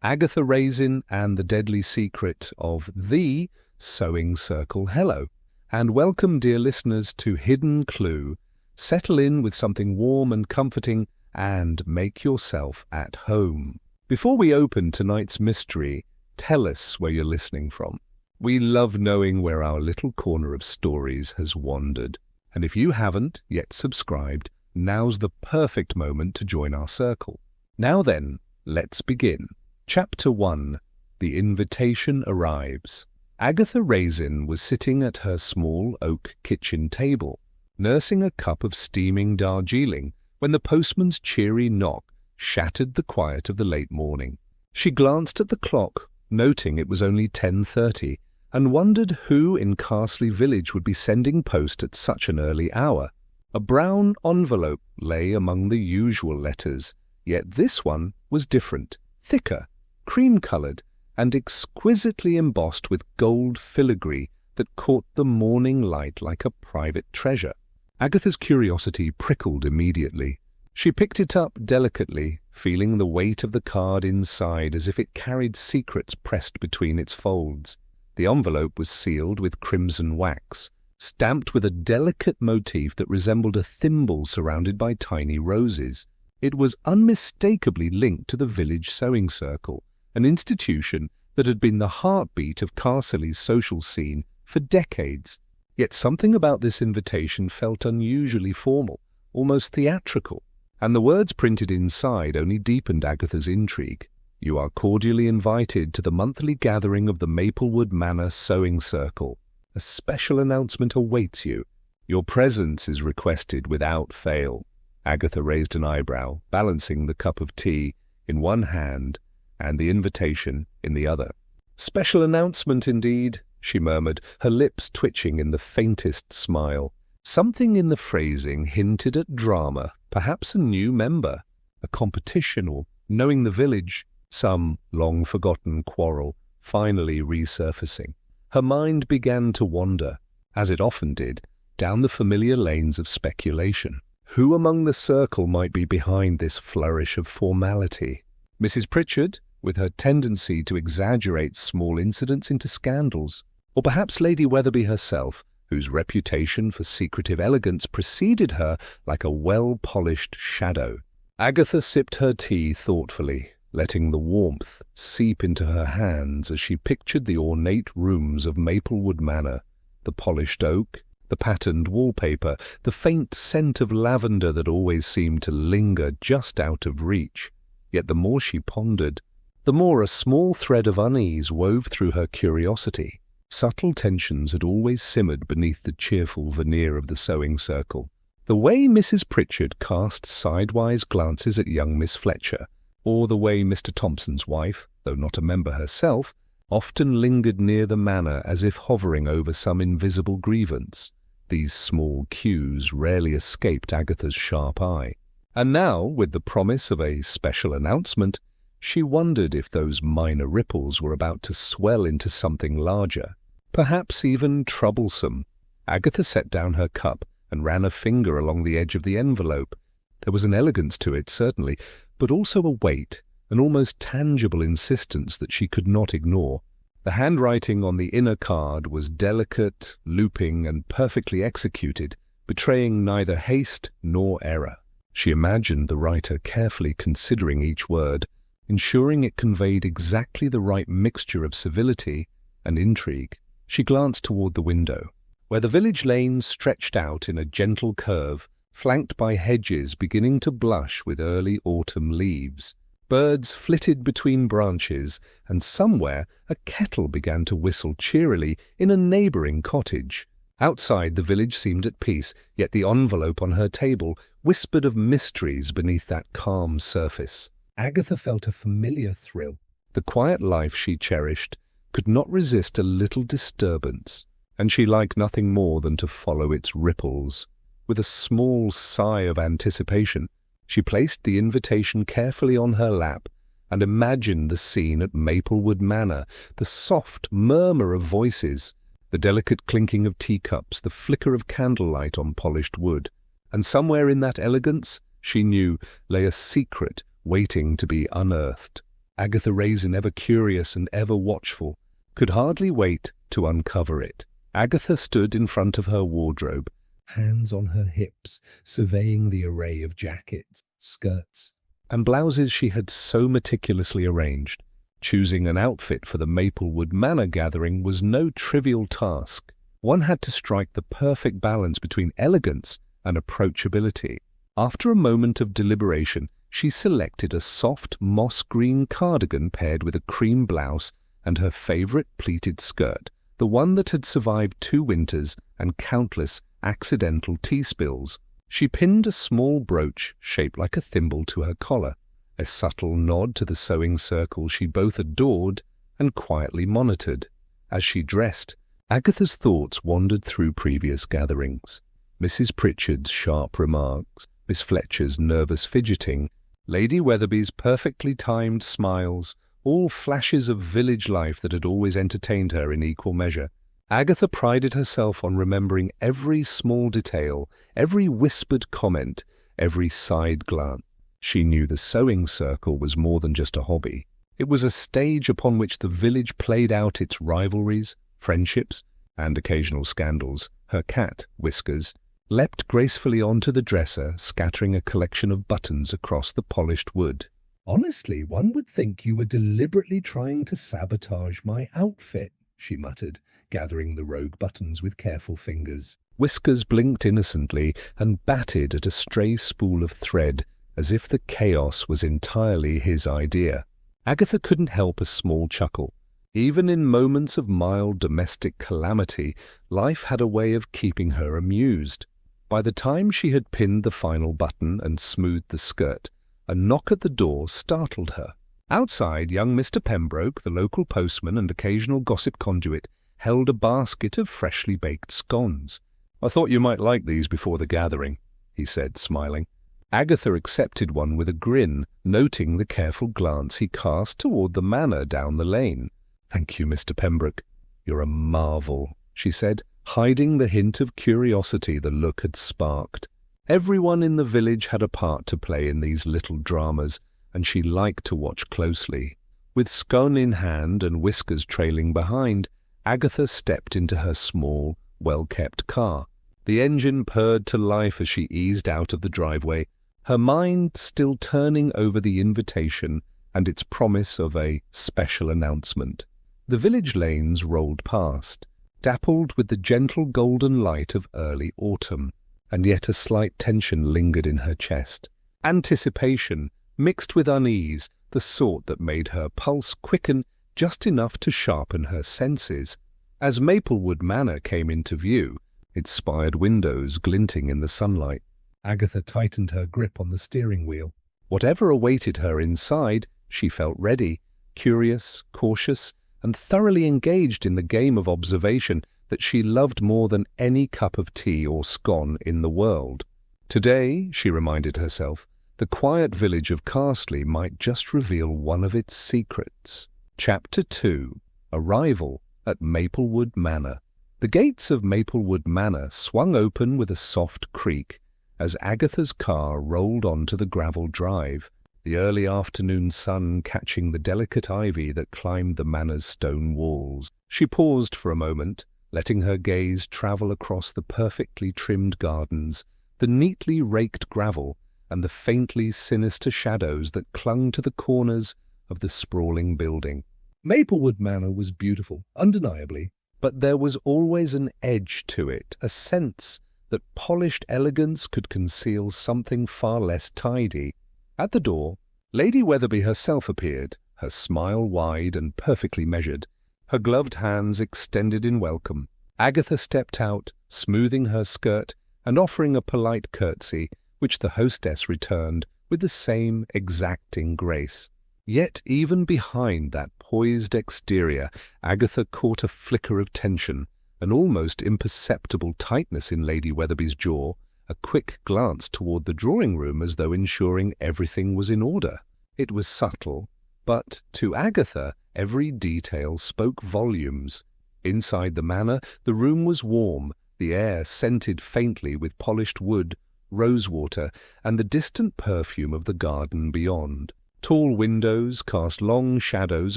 Agatha Raisin and the Deadly Secret of the Sewing Circle. Hello, and welcome, dear listeners, to Hidden Clue. Settle in with something warm and comforting and make yourself at home. Before we open tonight's mystery, tell us where you're listening from. We love knowing where our little corner of stories has wandered. And if you haven't yet subscribed, now's the perfect moment to join our circle. Now then, let's begin. Chapter 1. The Invitation Arrives. Agatha Raisin was sitting at her small oak kitchen table, nursing a cup of steaming Darjeeling, when the postman's cheery knock shattered the quiet of the late morning. She glanced at the clock, noting it was only 10:30, and wondered who in Carsley village would be sending post at such an early hour. A brown envelope lay among the usual letters, yet this one was different, thicker, cream-coloured, and exquisitely embossed with gold filigree that caught the morning light like a private treasure. Agatha's curiosity prickled immediately. She picked it up delicately, feeling the weight of the card inside as if it carried secrets pressed between its folds. The envelope was sealed with crimson wax, stamped with a delicate motif that resembled a thimble surrounded by tiny roses. It was unmistakably linked to the village sewing circle, an institution that had been the heartbeat of Carsley's social scene for decades. Yet something about this invitation felt unusually formal, almost theatrical, and the words printed inside only deepened Agatha's intrigue. You are cordially invited to the monthly gathering of the Maplewood Manor Sewing Circle. A special announcement awaits you. Your presence is requested without fail. Agatha raised an eyebrow, balancing the cup of tea in one hand and the invitation in the other. Special announcement indeed, she murmured, her lips twitching in the faintest smile. Something in the phrasing hinted at drama, perhaps a new member, a competition, or, knowing the village, some long-forgotten quarrel finally resurfacing. Her mind began to wander, as it often did, down the familiar lanes of speculation. Who among the circle might be behind this flourish of formality? Mrs. Pritchard, with her tendency to exaggerate small incidents into scandals, or perhaps Lady Weatherby herself, whose reputation for secretive elegance preceded her like a well-polished shadow. Agatha sipped her tea thoughtfully, letting the warmth seep into her hands as she pictured the ornate rooms of Maplewood Manor, the polished oak, the patterned wallpaper, the faint scent of lavender that always seemed to linger just out of reach. Yet the more she pondered, the more a small thread of unease wove through her curiosity. Subtle tensions had always simmered beneath the cheerful veneer of the sewing circle. The way Mrs. Pritchard cast sidewise glances at young Miss Fletcher, or the way Mr. Thompson's wife, though not a member herself, often lingered near the manor as if hovering over some invisible grievance. These small cues rarely escaped Agatha's sharp eye. And now, with the promise of a special announcement, she wondered if those minor ripples were about to swell into something larger, perhaps even troublesome. Agatha set down her cup and ran a finger along the edge of the envelope. There was an elegance to it, certainly, but also a weight, an almost tangible insistence that she could not ignore. The handwriting on the inner card was delicate, looping, and perfectly executed, betraying neither haste nor error. She imagined the writer carefully considering each word, ensuring it conveyed exactly the right mixture of civility and intrigue. She glanced toward the window, where the village lane stretched out in a gentle curve, flanked by hedges beginning to blush with early autumn leaves. Birds flitted between branches, and somewhere a kettle began to whistle cheerily in a neighbouring cottage. Outside, the village seemed at peace, yet the envelope on her table whispered of mysteries beneath that calm surface. Agatha felt a familiar thrill. The quiet life she cherished could not resist a little disturbance, and she liked nothing more than to follow its ripples. With a small sigh of anticipation, she placed the invitation carefully on her lap and imagined the scene at Maplewood Manor, the soft murmur of voices, the delicate clinking of teacups, the flicker of candlelight on polished wood. And somewhere in that elegance, she knew, lay a secret waiting to be unearthed. Agatha Raisin, ever curious and ever watchful, could hardly wait to uncover it. Agatha stood in front of her wardrobe, hands on her hips, surveying the array of jackets, skirts, and blouses she had so meticulously arranged. Choosing an outfit for the Maplewood Manor gathering was no trivial task. One had to strike the perfect balance between elegance and approachability. After a moment of deliberation, she selected a soft moss-green cardigan paired with a cream blouse and her favorite pleated skirt, the one that had survived 2 winters and countless accidental tea spills. She pinned a small brooch shaped like a thimble to her collar, a subtle nod to the sewing circle she both adored and quietly monitored. As she dressed, Agatha's thoughts wandered through previous gatherings. Mrs. Pritchard's sharp remarks, Miss Fletcher's nervous fidgeting, Lady Weatherby's perfectly timed smiles, all flashes of village life that had always entertained her in equal measure. Agatha prided herself on remembering every small detail, every whispered comment, every side glance. She knew the sewing circle was more than just a hobby. It was a stage upon which the village played out its rivalries, friendships, and occasional scandals. Her cat, Whiskers, leapt gracefully onto the dresser, scattering a collection of buttons across the polished wood. "Honestly, one would think you were deliberately trying to sabotage my outfit," she muttered, gathering the rogue buttons with careful fingers. Whiskers blinked innocently and batted at a stray spool of thread, as if the chaos was entirely his idea. Agatha couldn't help a small chuckle. Even in moments of mild domestic calamity, life had a way of keeping her amused. By the time she had pinned the final button and smoothed the skirt, a knock at the door startled her. Outside, young Mr. Pembroke, the local postman and occasional gossip conduit, held a basket of freshly baked scones. "I thought you might like these before the gathering," he said, smiling. Agatha accepted one with a grin, noting the careful glance he cast toward the manor down the lane. "Thank you, Mr. Pembroke. You're a marvel," she said, hiding the hint of curiosity the look had sparked. Everyone in the village had a part to play in these little dramas, and she liked to watch closely. With scone in hand and Whiskers trailing behind, Agatha stepped into her small, well-kept car. The engine purred to life as she eased out of the driveway, her mind still turning over the invitation and its promise of a special announcement. The village lanes rolled past, dappled with the gentle golden light of early autumn, and yet a slight tension lingered in her chest. Anticipation, mixed with unease, the sort that made her pulse quicken just enough to sharpen her senses. As Maplewood Manor came into view, its spired windows glinting in the sunlight, Agatha tightened her grip on the steering wheel. Whatever awaited her inside, she felt ready, curious, cautious, and thoroughly engaged in the game of observation that she loved more than any cup of tea or scone in the world. Today, she reminded herself, the quiet village of Carsley might just reveal one of its secrets. Chapter 2. Arrival at Maplewood Manor. The gates of Maplewood Manor swung open with a soft creak as Agatha's car rolled onto the gravel drive, the early afternoon sun catching the delicate ivy that climbed the manor's stone walls. She paused for a moment, letting her gaze travel across the perfectly trimmed gardens, the neatly raked gravel, and the faintly sinister shadows that clung to the corners of the sprawling building. Maplewood Manor was beautiful, undeniably, but there was always an edge to it, a sense that polished elegance could conceal something far less tidy. At the door, Lady Weatherby herself appeared, her smile wide and perfectly measured, her gloved hands extended in welcome. Agatha stepped out, smoothing her skirt and offering a polite curtsy, which the hostess returned with the same exacting grace. Yet even behind that poised exterior, Agatha caught a flicker of tension, an almost imperceptible tightness in Lady Weatherby's jaw, a quick glance toward the drawing-room as though ensuring everything was in order. It was subtle, but to Agatha every detail spoke volumes. Inside the manor, the room was warm, the air scented faintly with polished wood, rosewater, and the distant perfume of the garden beyond. Tall windows cast long shadows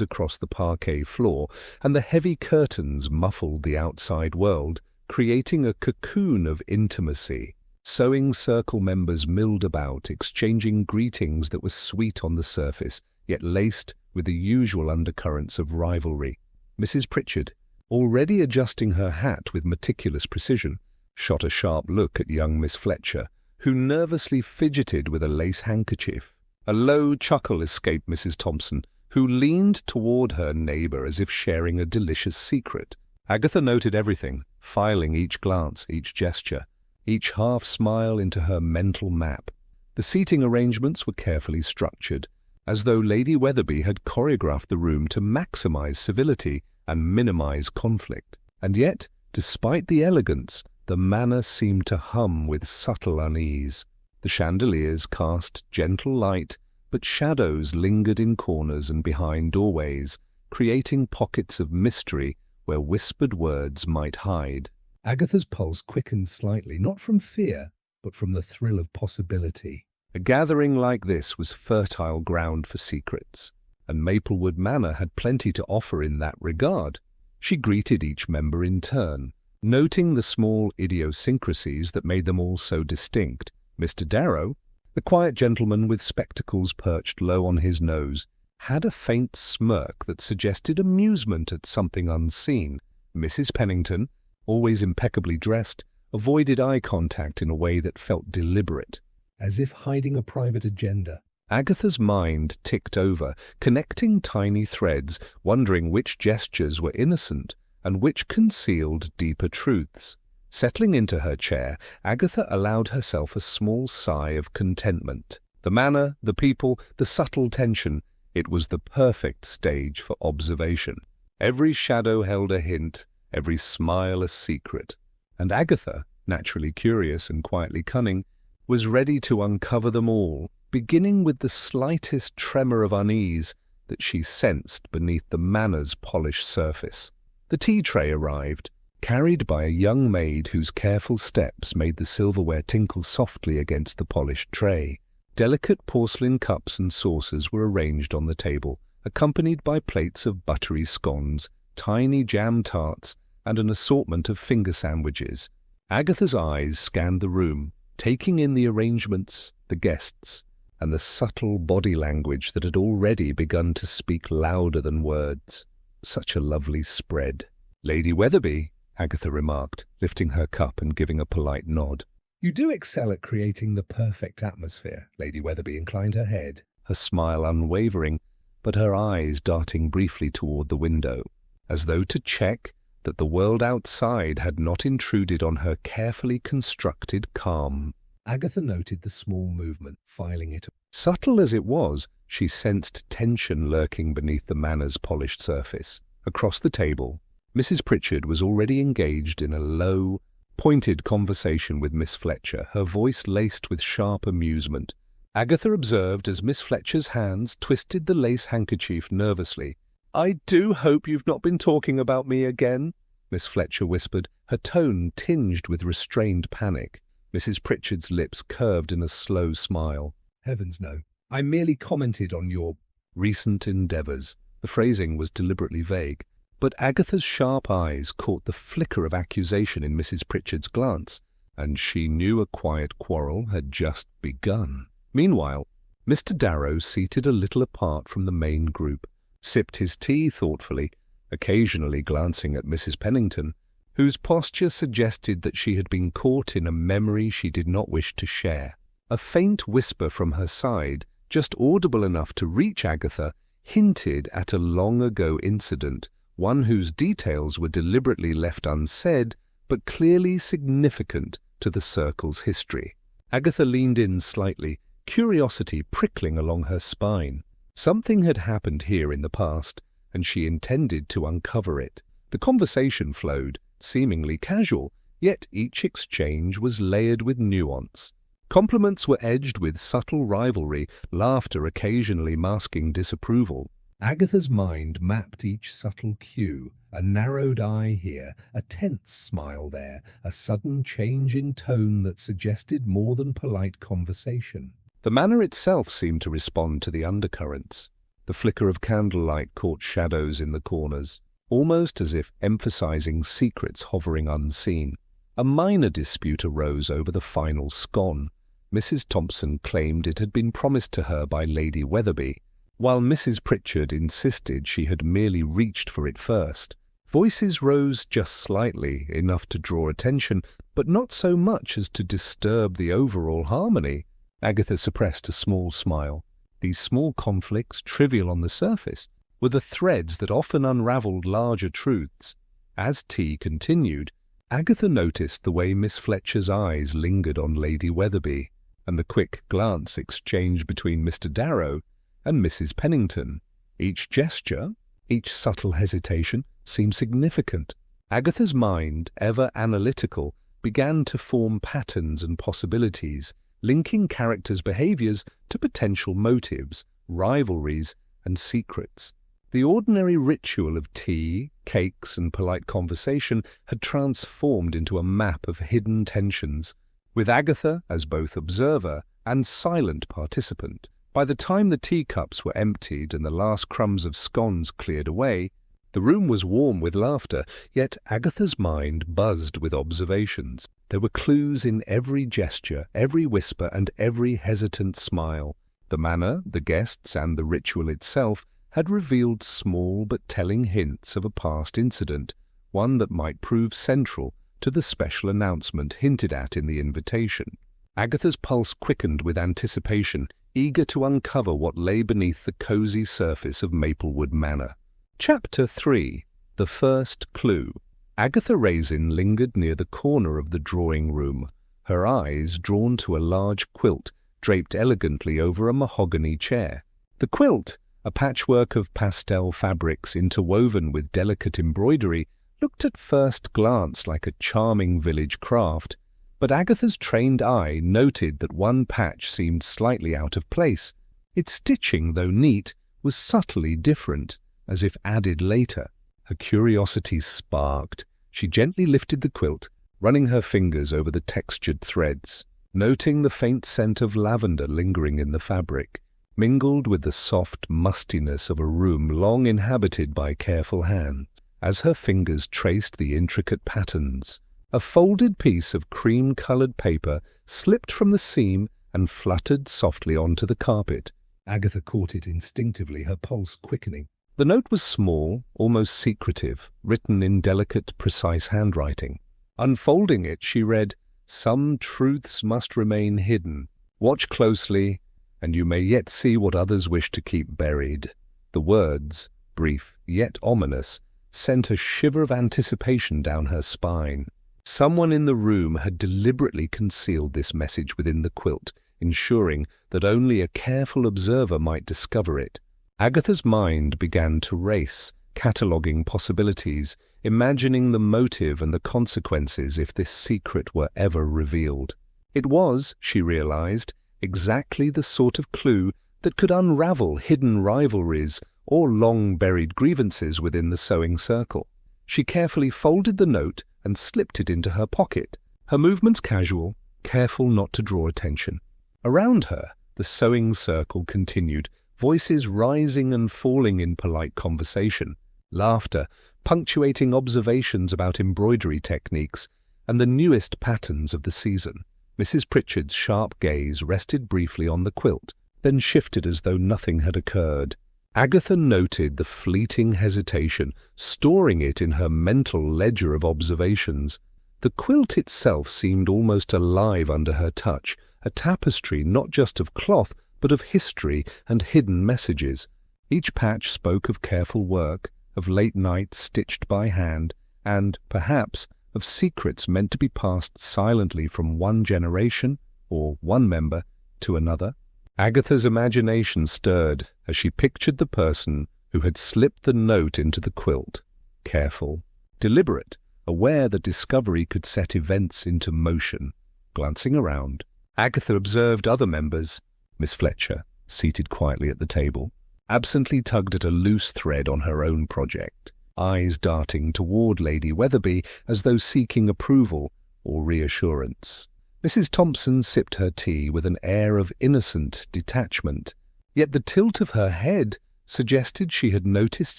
across the parquet floor, and the heavy curtains muffled the outside world, creating a cocoon of intimacy. Sewing circle members milled about, exchanging greetings that were sweet on the surface, yet laced with the usual undercurrents of rivalry. Mrs. Pritchard, already adjusting her hat with meticulous precision, shot a sharp look at young Miss Fletcher, who nervously fidgeted with a lace handkerchief. A low chuckle escaped Mrs. Thompson, who leaned toward her neighbour as if sharing a delicious secret. Agatha noted everything, filing each glance, each gesture, each half-smile into her mental map. The seating arrangements were carefully structured, as though Lady Weatherby had choreographed the room to maximize civility and minimize conflict. And yet, despite the elegance, the manor seemed to hum with subtle unease. The chandeliers cast gentle light, but shadows lingered in corners and behind doorways, creating pockets of mystery where whispered words might hide. Agatha's pulse quickened slightly, not from fear, but from the thrill of possibility. A gathering like this was fertile ground for secrets, and Maplewood Manor had plenty to offer in that regard. She greeted each member in turn, noting the small idiosyncrasies that made them all so distinct. Mr. Darrow, the quiet gentleman with spectacles perched low on his nose, had a faint smirk that suggested amusement at something unseen. Mrs. Pennington, always impeccably dressed, avoided eye contact in a way that felt deliberate, as if hiding a private agenda. Agatha's mind ticked over, connecting tiny threads, wondering which gestures were innocent and which concealed deeper truths. Settling into her chair, Agatha allowed herself a small sigh of contentment. The manner, the people, the subtle tension, it was the perfect stage for observation. Every shadow held a hint, every smile a secret, and Agatha, naturally curious and quietly cunning, was ready to uncover them all, beginning with the slightest tremor of unease that she sensed beneath the manor's polished surface. The tea tray arrived, carried by a young maid whose careful steps made the silverware tinkle softly against the polished tray. Delicate porcelain cups and saucers were arranged on the table, accompanied by plates of buttery scones, tiny jam tarts, and an assortment of finger sandwiches. Agatha's eyes scanned the room, taking in the arrangements, the guests, and the subtle body language that had already begun to speak louder than words. Such a lovely spread. "Lady Weatherby," Agatha remarked, lifting her cup and giving a polite nod. "You do excel at creating the perfect atmosphere." Lady Weatherby inclined her head, her smile unwavering, but her eyes darting briefly toward the window, as though to check that the world outside had not intruded on her carefully constructed calm. Agatha noted the small movement, filing it. Subtle as it was, she sensed tension lurking beneath the manor's polished surface. Across the table, Mrs. Pritchard was already engaged in a low, pointed conversation with Miss Fletcher, her voice laced with sharp amusement. Agatha observed as Miss Fletcher's hands twisted the lace handkerchief nervously. "I do hope you've not been talking about me again," Miss Fletcher whispered, her tone tinged with restrained panic. Mrs. Pritchard's lips curved in a slow smile. "Heavens no. I merely commented on your recent endeavours." The phrasing was deliberately vague, but Agatha's sharp eyes caught the flicker of accusation in Mrs. Pritchard's glance, and she knew a quiet quarrel had just begun. Meanwhile, Mr. Darrow, seated a little apart from the main group, sipped his tea thoughtfully, occasionally glancing at Mrs. Pennington, whose posture suggested that she had been caught in a memory she did not wish to share. A faint whisper from her side, just audible enough to reach Agatha, hinted at a long-ago incident, one whose details were deliberately left unsaid, but clearly significant to the circle's history. Agatha leaned in slightly, curiosity prickling along her spine. Something had happened here in the past, and she intended to uncover it. The conversation flowed, seemingly casual, yet each exchange was layered with nuance. Compliments were edged with subtle rivalry, laughter occasionally masking disapproval. Agatha's mind mapped each subtle cue, a narrowed eye here, a tense smile there, a sudden change in tone that suggested more than polite conversation. The manor itself seemed to respond to the undercurrents. The flicker of candlelight caught shadows in the corners, almost as if emphasizing secrets hovering unseen. A minor dispute arose over the final scone. Mrs. Thompson claimed it had been promised to her by Lady Weatherby, while Mrs. Pritchard insisted she had merely reached for it first. Voices rose just slightly, enough to draw attention, but not so much as to disturb the overall harmony. Agatha suppressed a small smile. These small conflicts, trivial on the surface, were the threads that often unravelled larger truths. As tea continued, Agatha noticed the way Miss Fletcher's eyes lingered on Lady Weatherby, and the quick glance exchanged between Mr. Darrow and Mrs. Pennington. Each gesture, each subtle hesitation, seemed significant. Agatha's mind, ever analytical, began to form patterns and possibilities, linking characters' behaviours to potential motives, rivalries, and secrets. The ordinary ritual of tea, cakes, and polite conversation had transformed into a map of hidden tensions, with Agatha as both observer and silent participant. By the time the teacups were emptied and the last crumbs of scones cleared away, the room was warm with laughter, yet Agatha's mind buzzed with observations. There were clues in every gesture, every whisper, and every hesitant smile. The manner, the guests, and the ritual itself had revealed small but telling hints of a past incident, one that might prove central to the special announcement hinted at in the invitation. Agatha's pulse quickened with anticipation, eager to uncover what lay beneath the cosy surface of Maplewood Manor. Chapter 3. The First Clue. Agatha Raisin lingered near the corner of the drawing-room, her eyes drawn to a large quilt draped elegantly over a mahogany chair. The quilt, a patchwork of pastel fabrics interwoven with delicate embroidery, looked at first glance like a charming village craft, but Agatha's trained eye noted that one patch seemed slightly out of place. Its stitching, though neat, was subtly different, as if added later. Her curiosity sparked. She gently lifted the quilt, running her fingers over the textured threads, noting the faint scent of lavender lingering in the fabric, mingled with the soft mustiness of a room long inhabited by careful hands. As her fingers traced the intricate patterns, a folded piece of cream-coloured paper slipped from the seam and fluttered softly onto the carpet. Agatha caught it instinctively, her pulse quickening. The note was small, almost secretive, written in delicate, precise handwriting. Unfolding it, she read, "Some truths must remain hidden. Watch closely, and you may yet see what others wish to keep buried." The words, brief yet ominous, sent a shiver of anticipation down her spine. Someone in the room had deliberately concealed this message within the quilt, ensuring that only a careful observer might discover it. Agatha's mind began to race, cataloguing possibilities, imagining the motive and the consequences if this secret were ever revealed. It was, she realized, exactly the sort of clue that could unravel hidden rivalries or long-buried grievances within the sewing circle. She carefully folded the note and slipped it into her pocket, her movements casual, careful not to draw attention. Around her, the sewing circle continued, voices rising and falling in polite conversation, laughter punctuating observations about embroidery techniques and the newest patterns of the season. Mrs. Pritchard's sharp gaze rested briefly on the quilt, then shifted as though nothing had occurred. Agatha noted the fleeting hesitation, storing it in her mental ledger of observations. The quilt itself seemed almost alive under her touch, a tapestry not just of cloth, but of history and hidden messages. Each patch spoke of careful work, of late nights stitched by hand, and, perhaps, of secrets meant to be passed silently from one generation, or one member, to another. Agatha's imagination stirred as she pictured the person who had slipped the note into the quilt. Careful, deliberate, aware that discovery could set events into motion. Glancing around, Agatha observed other members. Miss Fletcher, seated quietly at the table, absently tugged at a loose thread on her own project, eyes darting toward Lady Weatherby as though seeking approval or reassurance. Mrs. Thompson sipped her tea with an air of innocent detachment, yet the tilt of her head suggested she had noticed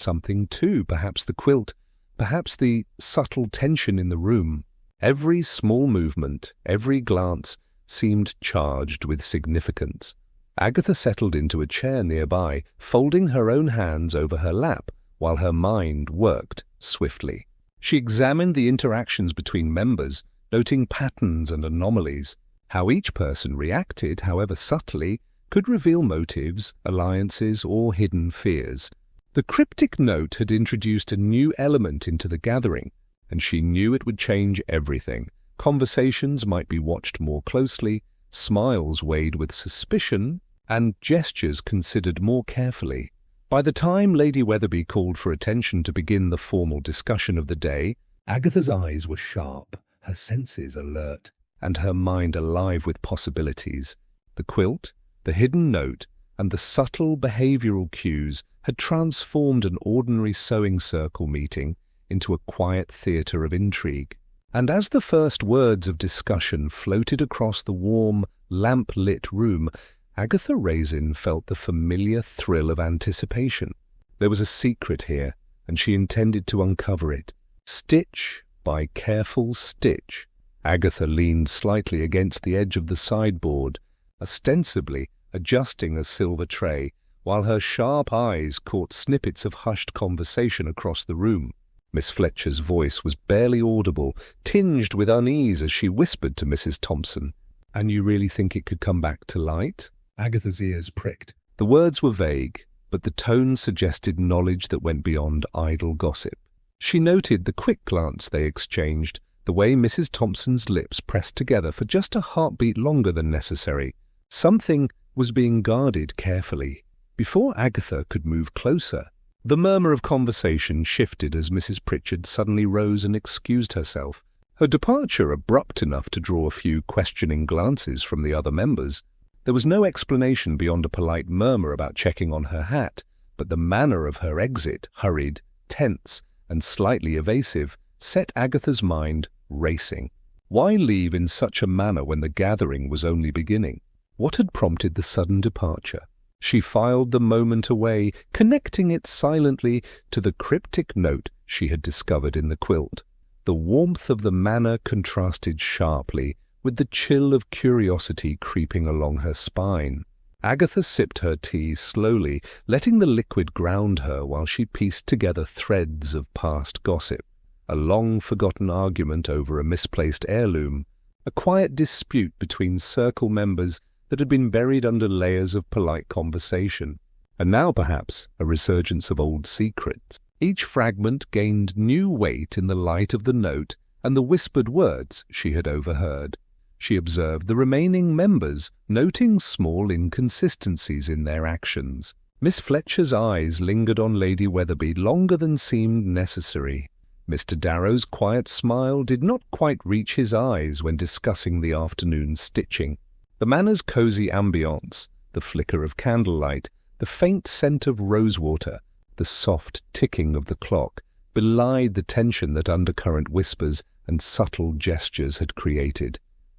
something too, perhaps the quilt, perhaps the subtle tension in the room. Every small movement, every glance seemed charged with significance. Agatha settled into a chair nearby, folding her own hands over her lap while her mind worked swiftly. She examined the interactions between members, noting patterns and anomalies. How each person reacted, however subtly, could reveal motives, alliances, or hidden fears. The cryptic note had introduced a new element into the gathering, and she knew it would change everything. Conversations might be watched more closely, smiles weighed with suspicion, and gestures considered more carefully. By the time Lady Weatherby called for attention to begin the formal discussion of the day, Agatha's eyes were sharp, her senses alert, and her mind alive with possibilities. The quilt, the hidden note, and the subtle behavioral cues had transformed an ordinary sewing circle meeting into a quiet theatre of intrigue. And as the first words of discussion floated across the warm, lamp-lit room, Agatha Raisin felt the familiar thrill of anticipation. There was a secret here, and she intended to uncover it. Stitch by careful stitch, Agatha leaned slightly against the edge of the sideboard, ostensibly adjusting a silver tray, while her sharp eyes caught snippets of hushed conversation across the room. Miss Fletcher's voice was barely audible, tinged with unease as she whispered to Mrs. Thompson, "And you really think it could come back to light?" Agatha's ears pricked. The words were vague, but the tone suggested knowledge that went beyond idle gossip. She noted the quick glance they exchanged, the way Mrs. Thompson's lips pressed together for just a heartbeat longer than necessary. Something was being guarded carefully. Before Agatha could move closer, the murmur of conversation shifted as Mrs. Pritchard suddenly rose and excused herself, her departure abrupt enough to draw a few questioning glances from the other members. There was no explanation beyond a polite murmur about checking on her hat, but the manner of her exit, hurried, tense, and slightly evasive, set Agatha's mind racing. Why leave in such a manner when the gathering was only beginning? What had prompted the sudden departure? She filed the moment away, connecting it silently to the cryptic note she had discovered in the quilt. The warmth of the manner contrasted sharply with the chill of curiosity creeping along her spine. Agatha sipped her tea slowly, letting the liquid ground her while she pieced together threads of past gossip. A long-forgotten argument over a misplaced heirloom, a quiet dispute between circle members that had been buried under layers of polite conversation, and now perhaps a resurgence of old secrets. Each fragment gained new weight in the light of the note and the whispered words she had overheard. She observed the remaining members, noting small inconsistencies in their actions. Miss Fletcher's eyes lingered on Lady Weatherby longer than seemed necessary. Mr. Darrow's quiet smile did not quite reach his eyes when discussing the afternoon's stitching. The manor's cosy ambience, the flicker of candlelight, the faint scent of rosewater, the soft ticking of the clock, belied the tension that undercurrent whispers and subtle gestures had created.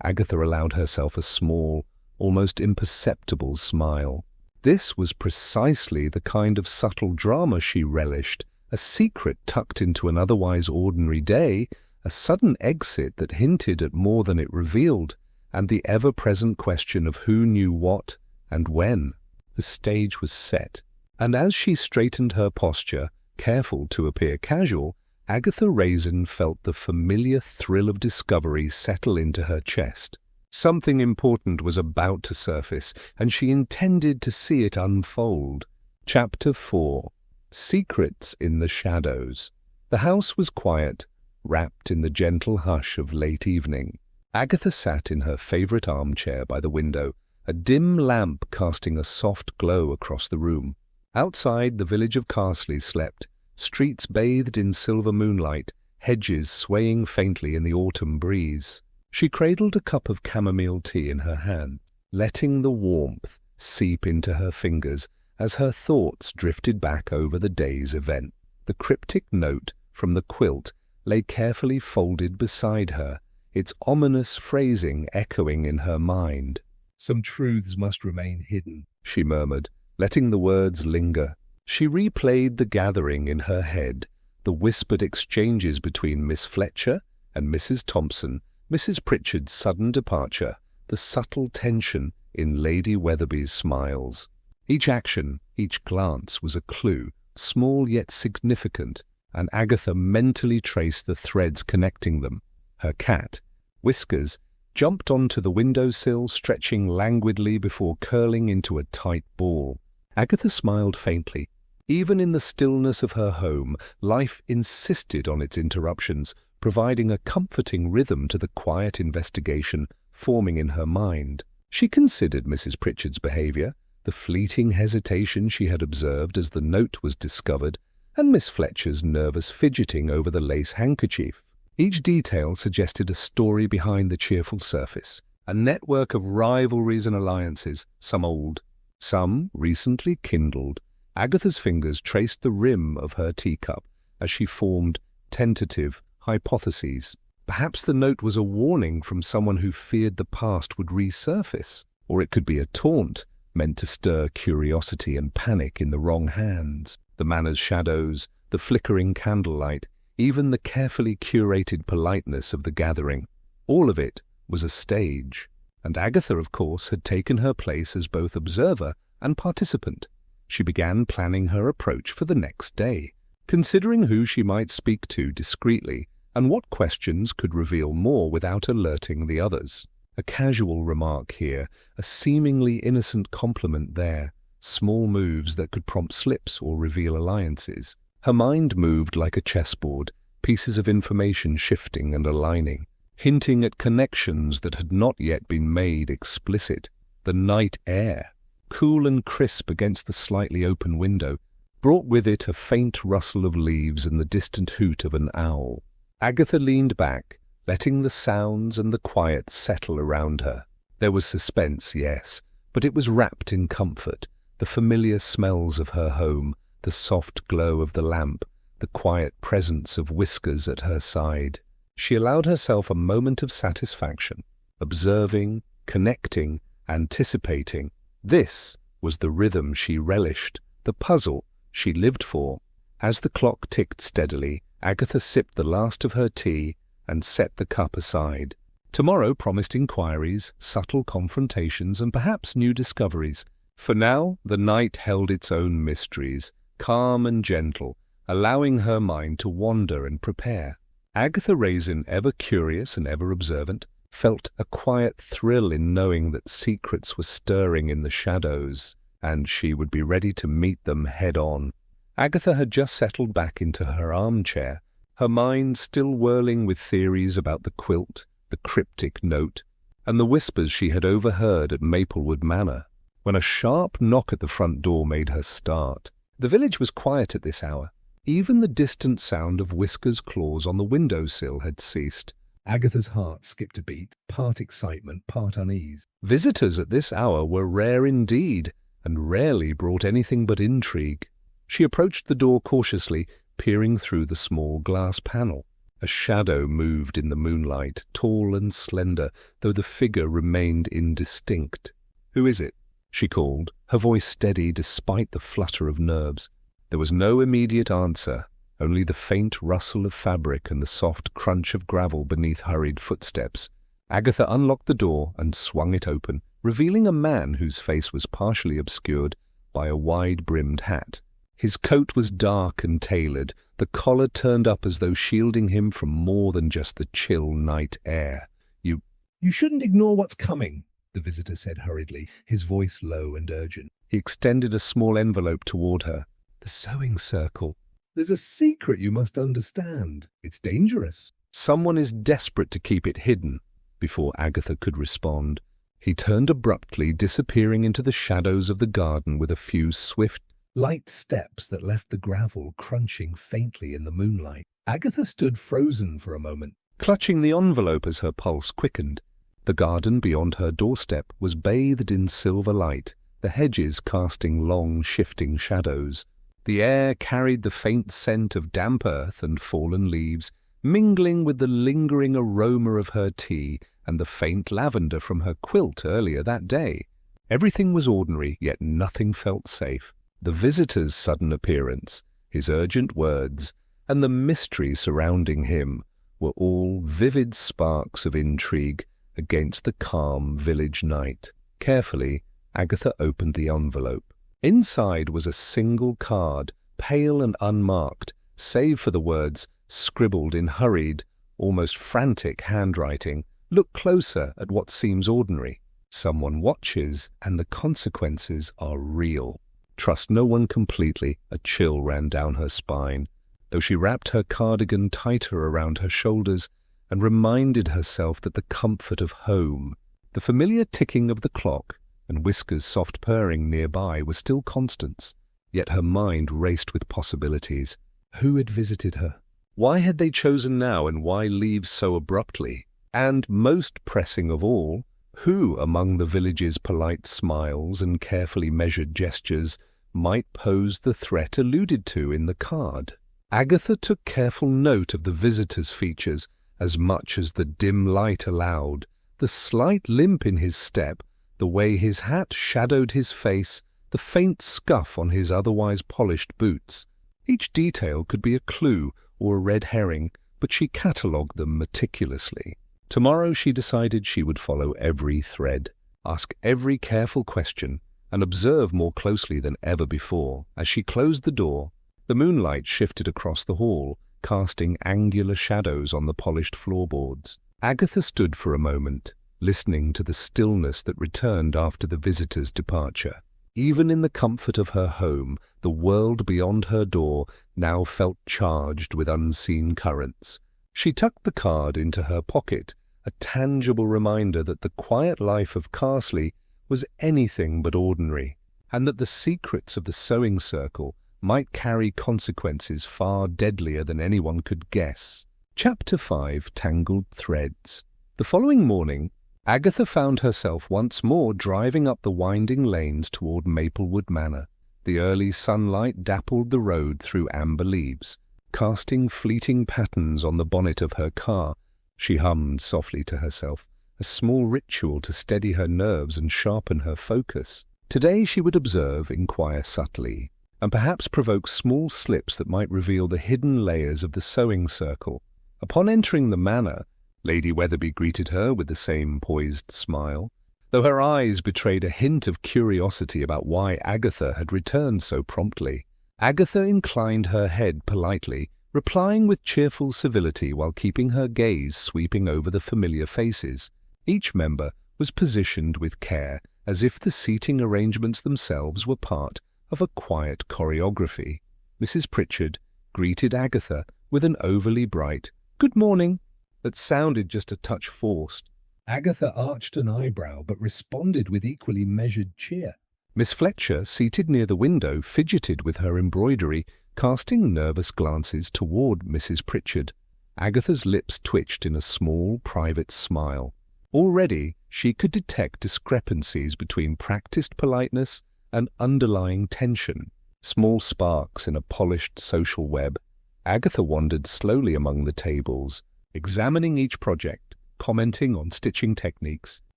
Agatha allowed herself a small, almost imperceptible smile. This was precisely the kind of subtle drama she relished, a secret tucked into an otherwise ordinary day, a sudden exit that hinted at more than it revealed, and the ever-present question of who knew what and when. The stage was set, and as she straightened her posture, careful to appear casual, Agatha Raisin felt the familiar thrill of discovery settle into her chest. Something important was about to surface, and she intended to see it unfold. Chapter 4. Secrets in the Shadows. The house was quiet, wrapped in the gentle hush of late evening. Agatha sat in her favourite armchair by the window, a dim lamp casting a soft glow across the room. Outside, the village of Carsley slept, streets bathed in silver moonlight, hedges swaying faintly in the autumn breeze. She cradled a cup of chamomile tea in her hand, letting the warmth seep into her fingers as her thoughts drifted back over the day's event. The cryptic note from the quilt lay carefully folded beside her, its ominous phrasing echoing in her mind. "Some truths must remain hidden," she murmured, letting the words linger. She replayed the gathering in her head, the whispered exchanges between Miss Fletcher and Mrs. Thompson, Mrs. Pritchard's sudden departure, the subtle tension in Lady Weatherby's smiles. Each action, each glance was a clue, small yet significant, and Agatha mentally traced the threads connecting them. Her cat, Whiskers, jumped onto the windowsill, stretching languidly before curling into a tight ball. Agatha smiled faintly. Even in the stillness of her home, life insisted on its interruptions, providing a comforting rhythm to the quiet investigation forming in her mind. She considered Mrs. Pritchard's behaviour, the fleeting hesitation she had observed as the note was discovered, and Miss Fletcher's nervous fidgeting over the lace handkerchief. Each detail suggested a story behind the cheerful surface, a network of rivalries and alliances, some old, some recently kindled. Agatha's fingers traced the rim of her teacup as she formed tentative hypotheses. Perhaps the note was a warning from someone who feared the past would resurface, or it could be a taunt meant to stir curiosity and panic in the wrong hands. The Manor's shadows, the flickering candlelight, even the carefully curated politeness of the gathering, all of it was a stage, and Agatha, of course, had taken her place as both observer and participant. She began planning her approach for the next day, considering who she might speak to discreetly and what questions could reveal more without alerting the others. A casual remark here, a seemingly innocent compliment there, small moves that could prompt slips or reveal alliances. Her mind moved like a chessboard, pieces of information shifting and aligning, hinting at connections that had not yet been made explicit. The night air, cool and crisp against the slightly open window, brought with it a faint rustle of leaves and the distant hoot of an owl. Agatha leaned back, letting the sounds and the quiet settle around her. There was suspense, yes, but it was wrapped in comfort, the familiar smells of her home, the soft glow of the lamp, the quiet presence of Whiskers at her side. She allowed herself a moment of satisfaction, observing, connecting, anticipating. This was the rhythm she relished, the puzzle she lived for. As the clock ticked steadily, Agatha sipped the last of her tea and set the cup aside. Tomorrow promised inquiries, subtle confrontations, and perhaps new discoveries. For now, the night held its own mysteries, calm and gentle, allowing her mind to wander and prepare. Agatha Raisin, ever curious and ever observant, felt a quiet thrill in knowing that secrets were stirring in the shadows, and she would be ready to meet them head-on. Agatha had just settled back into her armchair, her mind still whirling with theories about the quilt, the cryptic note, and the whispers she had overheard at Maplewood Manor, when a sharp knock at the front door made her start. The village was quiet at this hour. Even the distant sound of Whiskers' claws on the windowsill had ceased. Agatha's heart skipped a beat, part excitement, part unease. Visitors at this hour were rare indeed, and rarely brought anything but intrigue. She approached the door cautiously, peering through the small glass panel. A shadow moved in the moonlight, tall and slender, though the figure remained indistinct. "Who is it?" she called, her voice steady despite the flutter of nerves. There was no immediate answer, only the faint rustle of fabric and the soft crunch of gravel beneath hurried footsteps. Agatha unlocked the door and swung it open, revealing a man whose face was partially obscured by a wide-brimmed hat. His coat was dark and tailored, the collar turned up as though shielding him from more than just the chill night air. You shouldn't ignore what's coming," the visitor said hurriedly, his voice low and urgent. He extended a small envelope toward her. "The sewing circle. There's a secret you must understand. It's dangerous. Someone is desperate to keep it hidden." Before Agatha could respond, he turned abruptly, disappearing into the shadows of the garden with a few swift, light steps that left the gravel crunching faintly in the moonlight. Agatha stood frozen for a moment, clutching the envelope as her pulse quickened. The garden beyond her doorstep was bathed in silver light, the hedges casting long, shifting shadows. The air carried the faint scent of damp earth and fallen leaves, mingling with the lingering aroma of her tea and the faint lavender from her quilt earlier that day. Everything was ordinary, yet nothing felt safe. The visitor's sudden appearance, his urgent words, and the mystery surrounding him were all vivid sparks of intrigue against the calm village night. Carefully, Agatha opened the envelope. Inside was a single card, pale and unmarked, save for the words scribbled in hurried, almost frantic handwriting. Look closer at what seems ordinary. Someone watches, and the consequences are real. Trust no one completely. A chill ran down her spine, though she wrapped her cardigan tighter around her shoulders and reminded herself that the comfort of home, the familiar ticking of the clock, and Whisker's soft purring nearby were still constants. Yet her mind raced with possibilities. Who had visited her? Why had they chosen now, and why leave so abruptly? And, most pressing of all, who among the village's polite smiles and carefully measured gestures might pose the threat alluded to in the card? Agatha took careful note of the visitor's features as much as the dim light allowed, the slight limp in his step, the way his hat shadowed his face, the faint scuff on his otherwise polished boots. Each detail could be a clue or a red herring, but she catalogued them meticulously. Tomorrow she decided she would follow every thread, ask every careful question, and observe more closely than ever before. As she closed the door, the moonlight shifted across the hall, casting angular shadows on the polished floorboards. Agatha stood for a moment, listening to the stillness that returned after the visitor's departure. Even in the comfort of her home, the world beyond her door now felt charged with unseen currents. She tucked the card into her pocket, a tangible reminder that the quiet life of Carsley was anything but ordinary, and that the secrets of the sewing circle might carry consequences far deadlier than anyone could guess. Chapter 5: Tangled Threads. The following morning, Agatha found herself once more driving up the winding lanes toward Maplewood Manor. The early sunlight dappled the road through amber leaves, casting fleeting patterns on the bonnet of her car. She hummed softly to herself, a small ritual to steady her nerves and sharpen her focus. Today she would observe, inquire subtly, and perhaps provoke small slips that might reveal the hidden layers of the sewing circle. Upon entering the manor, Lady Weatherby greeted her with the same poised smile, though her eyes betrayed a hint of curiosity about why Agatha had returned so promptly. Agatha inclined her head politely, replying with cheerful civility while keeping her gaze sweeping over the familiar faces. Each member was positioned with care, as if the seating arrangements themselves were part of a quiet choreography. Mrs. Pritchard greeted Agatha with an overly bright "Good morning" that sounded just a touch forced. Agatha arched an eyebrow, but responded with equally measured cheer. Miss Fletcher, seated near the window, fidgeted with her embroidery, casting nervous glances toward Mrs. Pritchard. Agatha's lips twitched in a small, private smile. Already she could detect discrepancies between practiced politeness and underlying tension, small sparks in a polished social web. Agatha wandered slowly among the tables, examining each project, commenting on stitching techniques,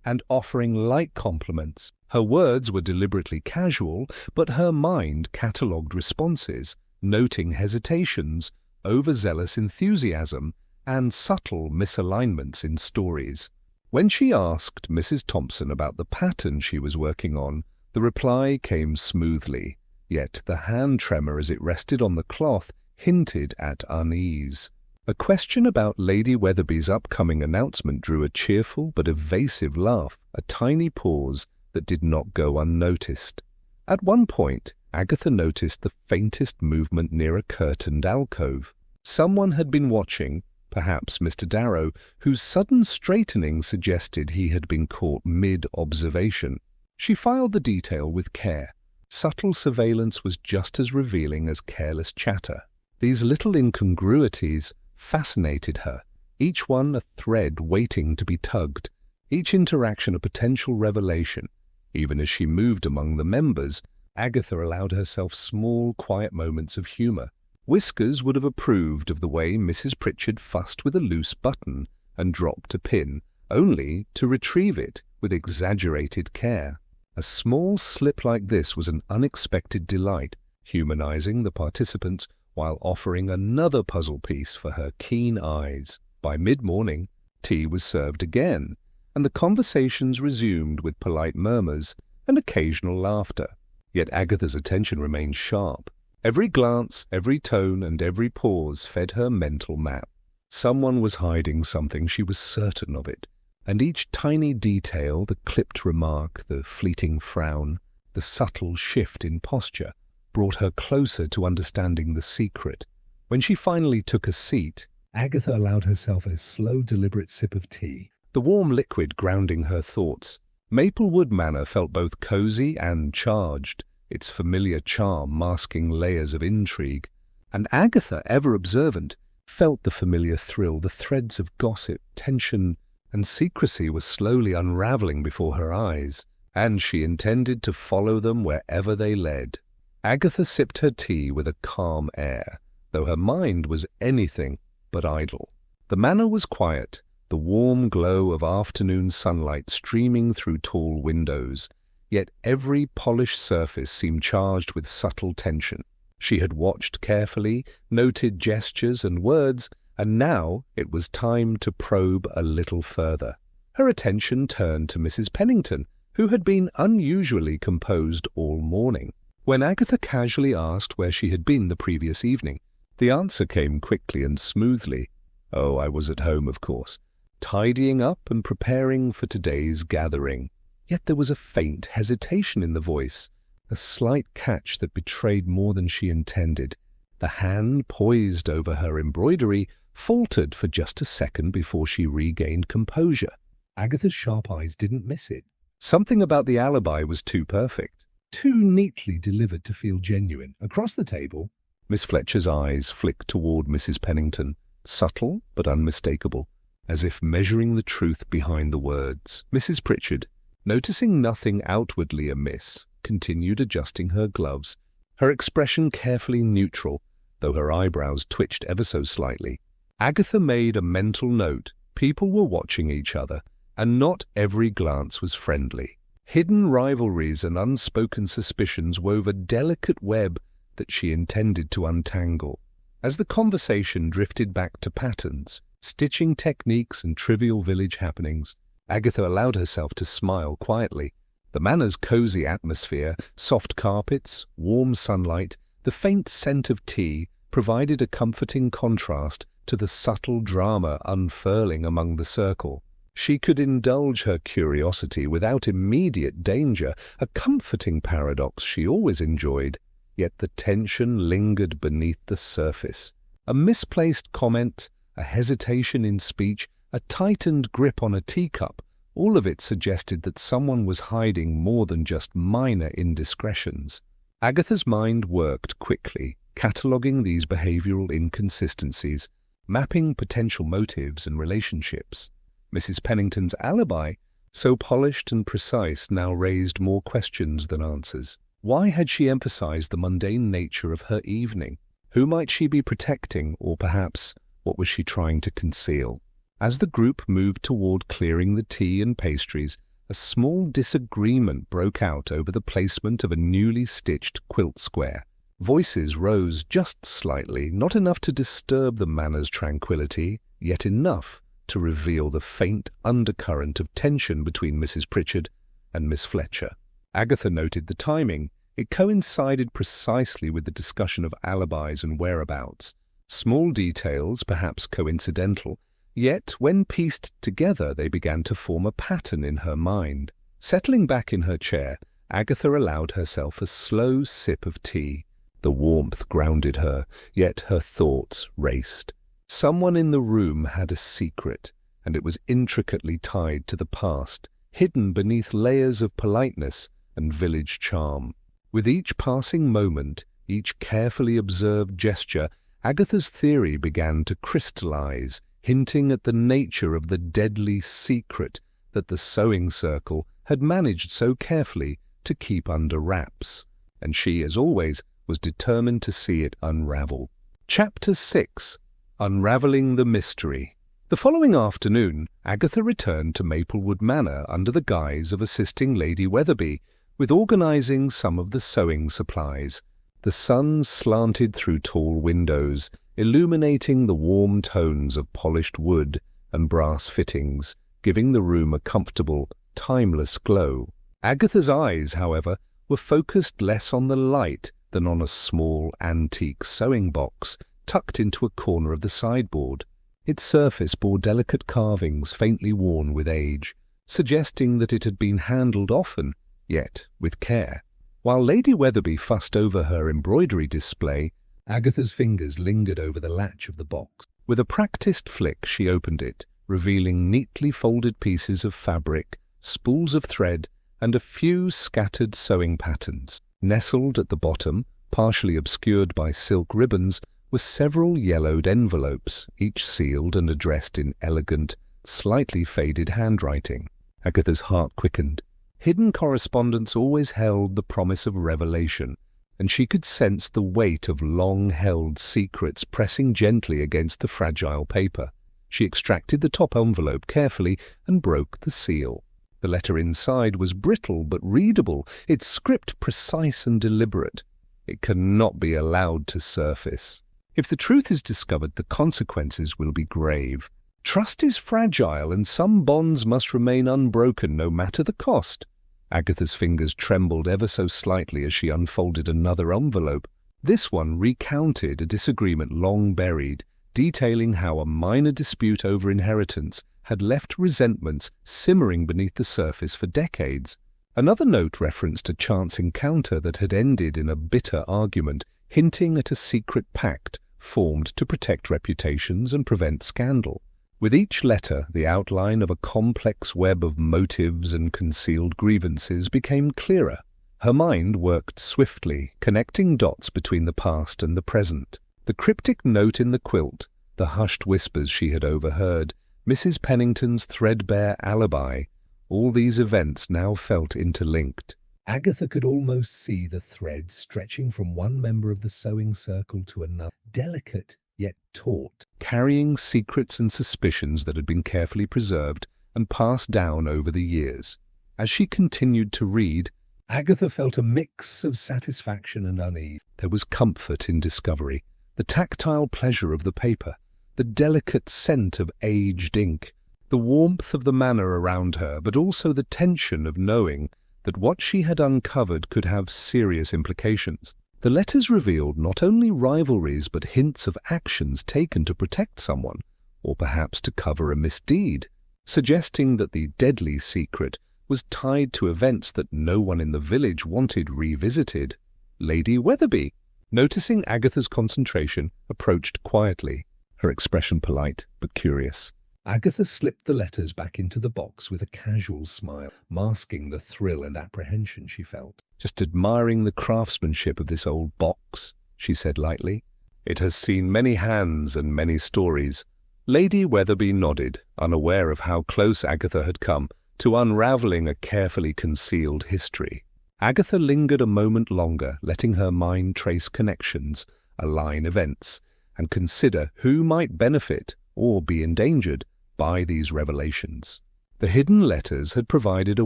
and offering light compliments. Her words were deliberately casual, but her mind catalogued responses, noting hesitations, overzealous enthusiasm, and subtle misalignments in stories. When she asked Mrs. Thompson about the pattern she was working on, the reply came smoothly, yet the hand tremor as it rested on the cloth hinted at unease. A question about Lady Weatherby's upcoming announcement drew a cheerful but evasive laugh, a tiny pause that did not go unnoticed. At one point, Agatha noticed the faintest movement near a curtained alcove. Someone had been watching, perhaps Mr. Darrow, whose sudden straightening suggested he had been caught mid-observation. She filed the detail with care. Subtle surveillance was just as revealing as careless chatter. These little incongruities fascinated her, each one a thread waiting to be tugged, each interaction a potential revelation. Even as she moved among the members, Agatha allowed herself small, quiet moments of humor. Whiskers would have approved of the way Mrs. Pritchard fussed with a loose button and dropped a pin, only to retrieve it with exaggerated care. A small slip like this was an unexpected delight, humanizing the participants while offering another puzzle piece for her keen eyes. By mid-morning, tea was served again, and the conversations resumed with polite murmurs and occasional laughter. Yet Agatha's attention remained sharp. Every glance, every tone, and every pause fed her mental map. Someone was hiding something, she was certain of it, and each tiny detail, the clipped remark, the fleeting frown, the subtle shift in posture, brought her closer to understanding the secret. When she finally took a seat, Agatha allowed herself a slow, deliberate sip of tea, the warm liquid grounding her thoughts. Maplewood Manor felt both cosy and charged, its familiar charm masking layers of intrigue. And Agatha, ever observant, felt the familiar thrill. The threads of gossip, tension, and secrecy were slowly unraveling before her eyes, and she intended to follow them wherever they led. Agatha sipped her tea with a calm air, though her mind was anything but idle. The manor was quiet, the warm glow of afternoon sunlight streaming through tall windows, yet every polished surface seemed charged with subtle tension. She had watched carefully, noted gestures and words, and now it was time to probe a little further. Her attention turned to Mrs. Pennington, who had been unusually composed all morning. When Agatha casually asked where she had been the previous evening, the answer came quickly and smoothly. "Oh, I was at home, of course, tidying up and preparing for today's gathering." Yet there was a faint hesitation in the voice, a slight catch that betrayed more than she intended. The hand poised over her embroidery faltered for just a second before she regained composure. Agatha's sharp eyes didn't miss it. Something about the alibi was too perfect, too neatly delivered to feel genuine. Across the table, Miss Fletcher's eyes flicked toward Mrs. Pennington, subtle but unmistakable, as if measuring the truth behind the words. Mrs. Pritchard, noticing nothing outwardly amiss, continued adjusting her gloves, her expression carefully neutral, though her eyebrows twitched ever so slightly. Agatha made a mental note. People were watching each other, and not every glance was friendly. Hidden rivalries and unspoken suspicions wove a delicate web that she intended to untangle. As the conversation drifted back to patterns, stitching techniques, and trivial village happenings, Agatha allowed herself to smile quietly. The manor's cozy atmosphere, soft carpets, warm sunlight, the faint scent of tea provided a comforting contrast to the subtle drama unfurling among the circle. She could indulge her curiosity without immediate danger, a comforting paradox she always enjoyed. Yet the tension lingered beneath the surface. A misplaced comment, a hesitation in speech, a tightened grip on a teacup, all of it suggested that someone was hiding more than just minor indiscretions. Agatha's mind worked quickly, cataloguing these behavioral inconsistencies, mapping potential motives and relationships. Mrs. Pennington's alibi, so polished and precise, now raised more questions than answers. Why had she emphasized the mundane nature of her evening? Who might she be protecting, or perhaps what was she trying to conceal? As the group moved toward clearing the tea and pastries, a small disagreement broke out over the placement of a newly stitched quilt square. Voices rose just slightly, not enough to disturb the manor's tranquility, yet enough to reveal the faint undercurrent of tension between Mrs. Pritchard and Miss Fletcher. Agatha noted the timing. It coincided precisely with the discussion of alibis and whereabouts. Small details, perhaps coincidental, yet when pieced together they began to form a pattern in her mind. Settling back in her chair, Agatha allowed herself a slow sip of tea. The warmth grounded her, yet her thoughts raced. Someone in the room had a secret, and it was intricately tied to the past, hidden beneath layers of politeness and village charm. With each passing moment, each carefully observed gesture, Agatha's theory began to crystallize, hinting at the nature of the deadly secret that the sewing circle had managed so carefully to keep under wraps. And she, as always, was determined to see it unravel. Chapter 6. Unraveling the Mystery. The following afternoon, Agatha returned to Maplewood Manor under the guise of assisting Lady Weatherby with organising some of the sewing supplies. The sun slanted through tall windows, illuminating the warm tones of polished wood and brass fittings, giving the room a comfortable, timeless glow. Agatha's eyes, however, were focused less on the light than on a small antique sewing box tucked into a corner of the sideboard. Its surface bore delicate carvings faintly worn with age, suggesting that it had been handled often, yet with care. While Lady Weatherby fussed over her embroidery display, Agatha's fingers lingered over the latch of the box. With a practiced flick she opened it, revealing neatly folded pieces of fabric, spools of thread, and a few scattered sewing patterns. Nestled at the bottom, partially obscured by silk ribbons, were several yellowed envelopes, each sealed and addressed in elegant, slightly faded handwriting. Agatha's heart quickened. Hidden correspondence always held the promise of revelation, and she could sense the weight of long-held secrets pressing gently against the fragile paper. She extracted the top envelope carefully and broke the seal. The letter inside was brittle but readable, its script precise and deliberate. It cannot be allowed to surface. If the truth is discovered, the consequences will be grave. Trust is fragile, and some bonds must remain unbroken no matter the cost. Agatha's fingers trembled ever so slightly as she unfolded another envelope. This one recounted a disagreement long buried, detailing how a minor dispute over inheritance had left resentments simmering beneath the surface for decades. Another note referenced a chance encounter that had ended in a bitter argument, hinting at a secret pact formed to protect reputations and prevent scandal. With each letter, the outline of a complex web of motives and concealed grievances became clearer. Her mind worked swiftly, connecting dots between the past and the present. The cryptic note in the quilt, the hushed whispers she had overheard, Mrs. Pennington's threadbare alibi, all these events now felt interlinked. Agatha could almost see the thread stretching from one member of the sewing circle to another, delicate yet taut, carrying secrets and suspicions that had been carefully preserved and passed down over the years. As she continued to read, Agatha felt a mix of satisfaction and unease. There was comfort in discovery, the tactile pleasure of the paper, the delicate scent of aged ink, the warmth of the manor around her, but also the tension of knowing that what she had uncovered could have serious implications. The letters revealed not only rivalries but hints of actions taken to protect someone, or perhaps to cover a misdeed, suggesting that the deadly secret was tied to events that no one in the village wanted revisited. Lady Weatherby, noticing Agatha's concentration, approached quietly, her expression polite but curious. Agatha slipped the letters back into the box with a casual smile, masking the thrill and apprehension she felt. "Just admiring the craftsmanship of this old box," she said lightly. "It has seen many hands and many stories." Lady Weatherby nodded, unaware of how close Agatha had come to unraveling a carefully concealed history. Agatha lingered a moment longer, letting her mind trace connections, align events, and consider who might benefit or be endangered by these revelations. The hidden letters had provided a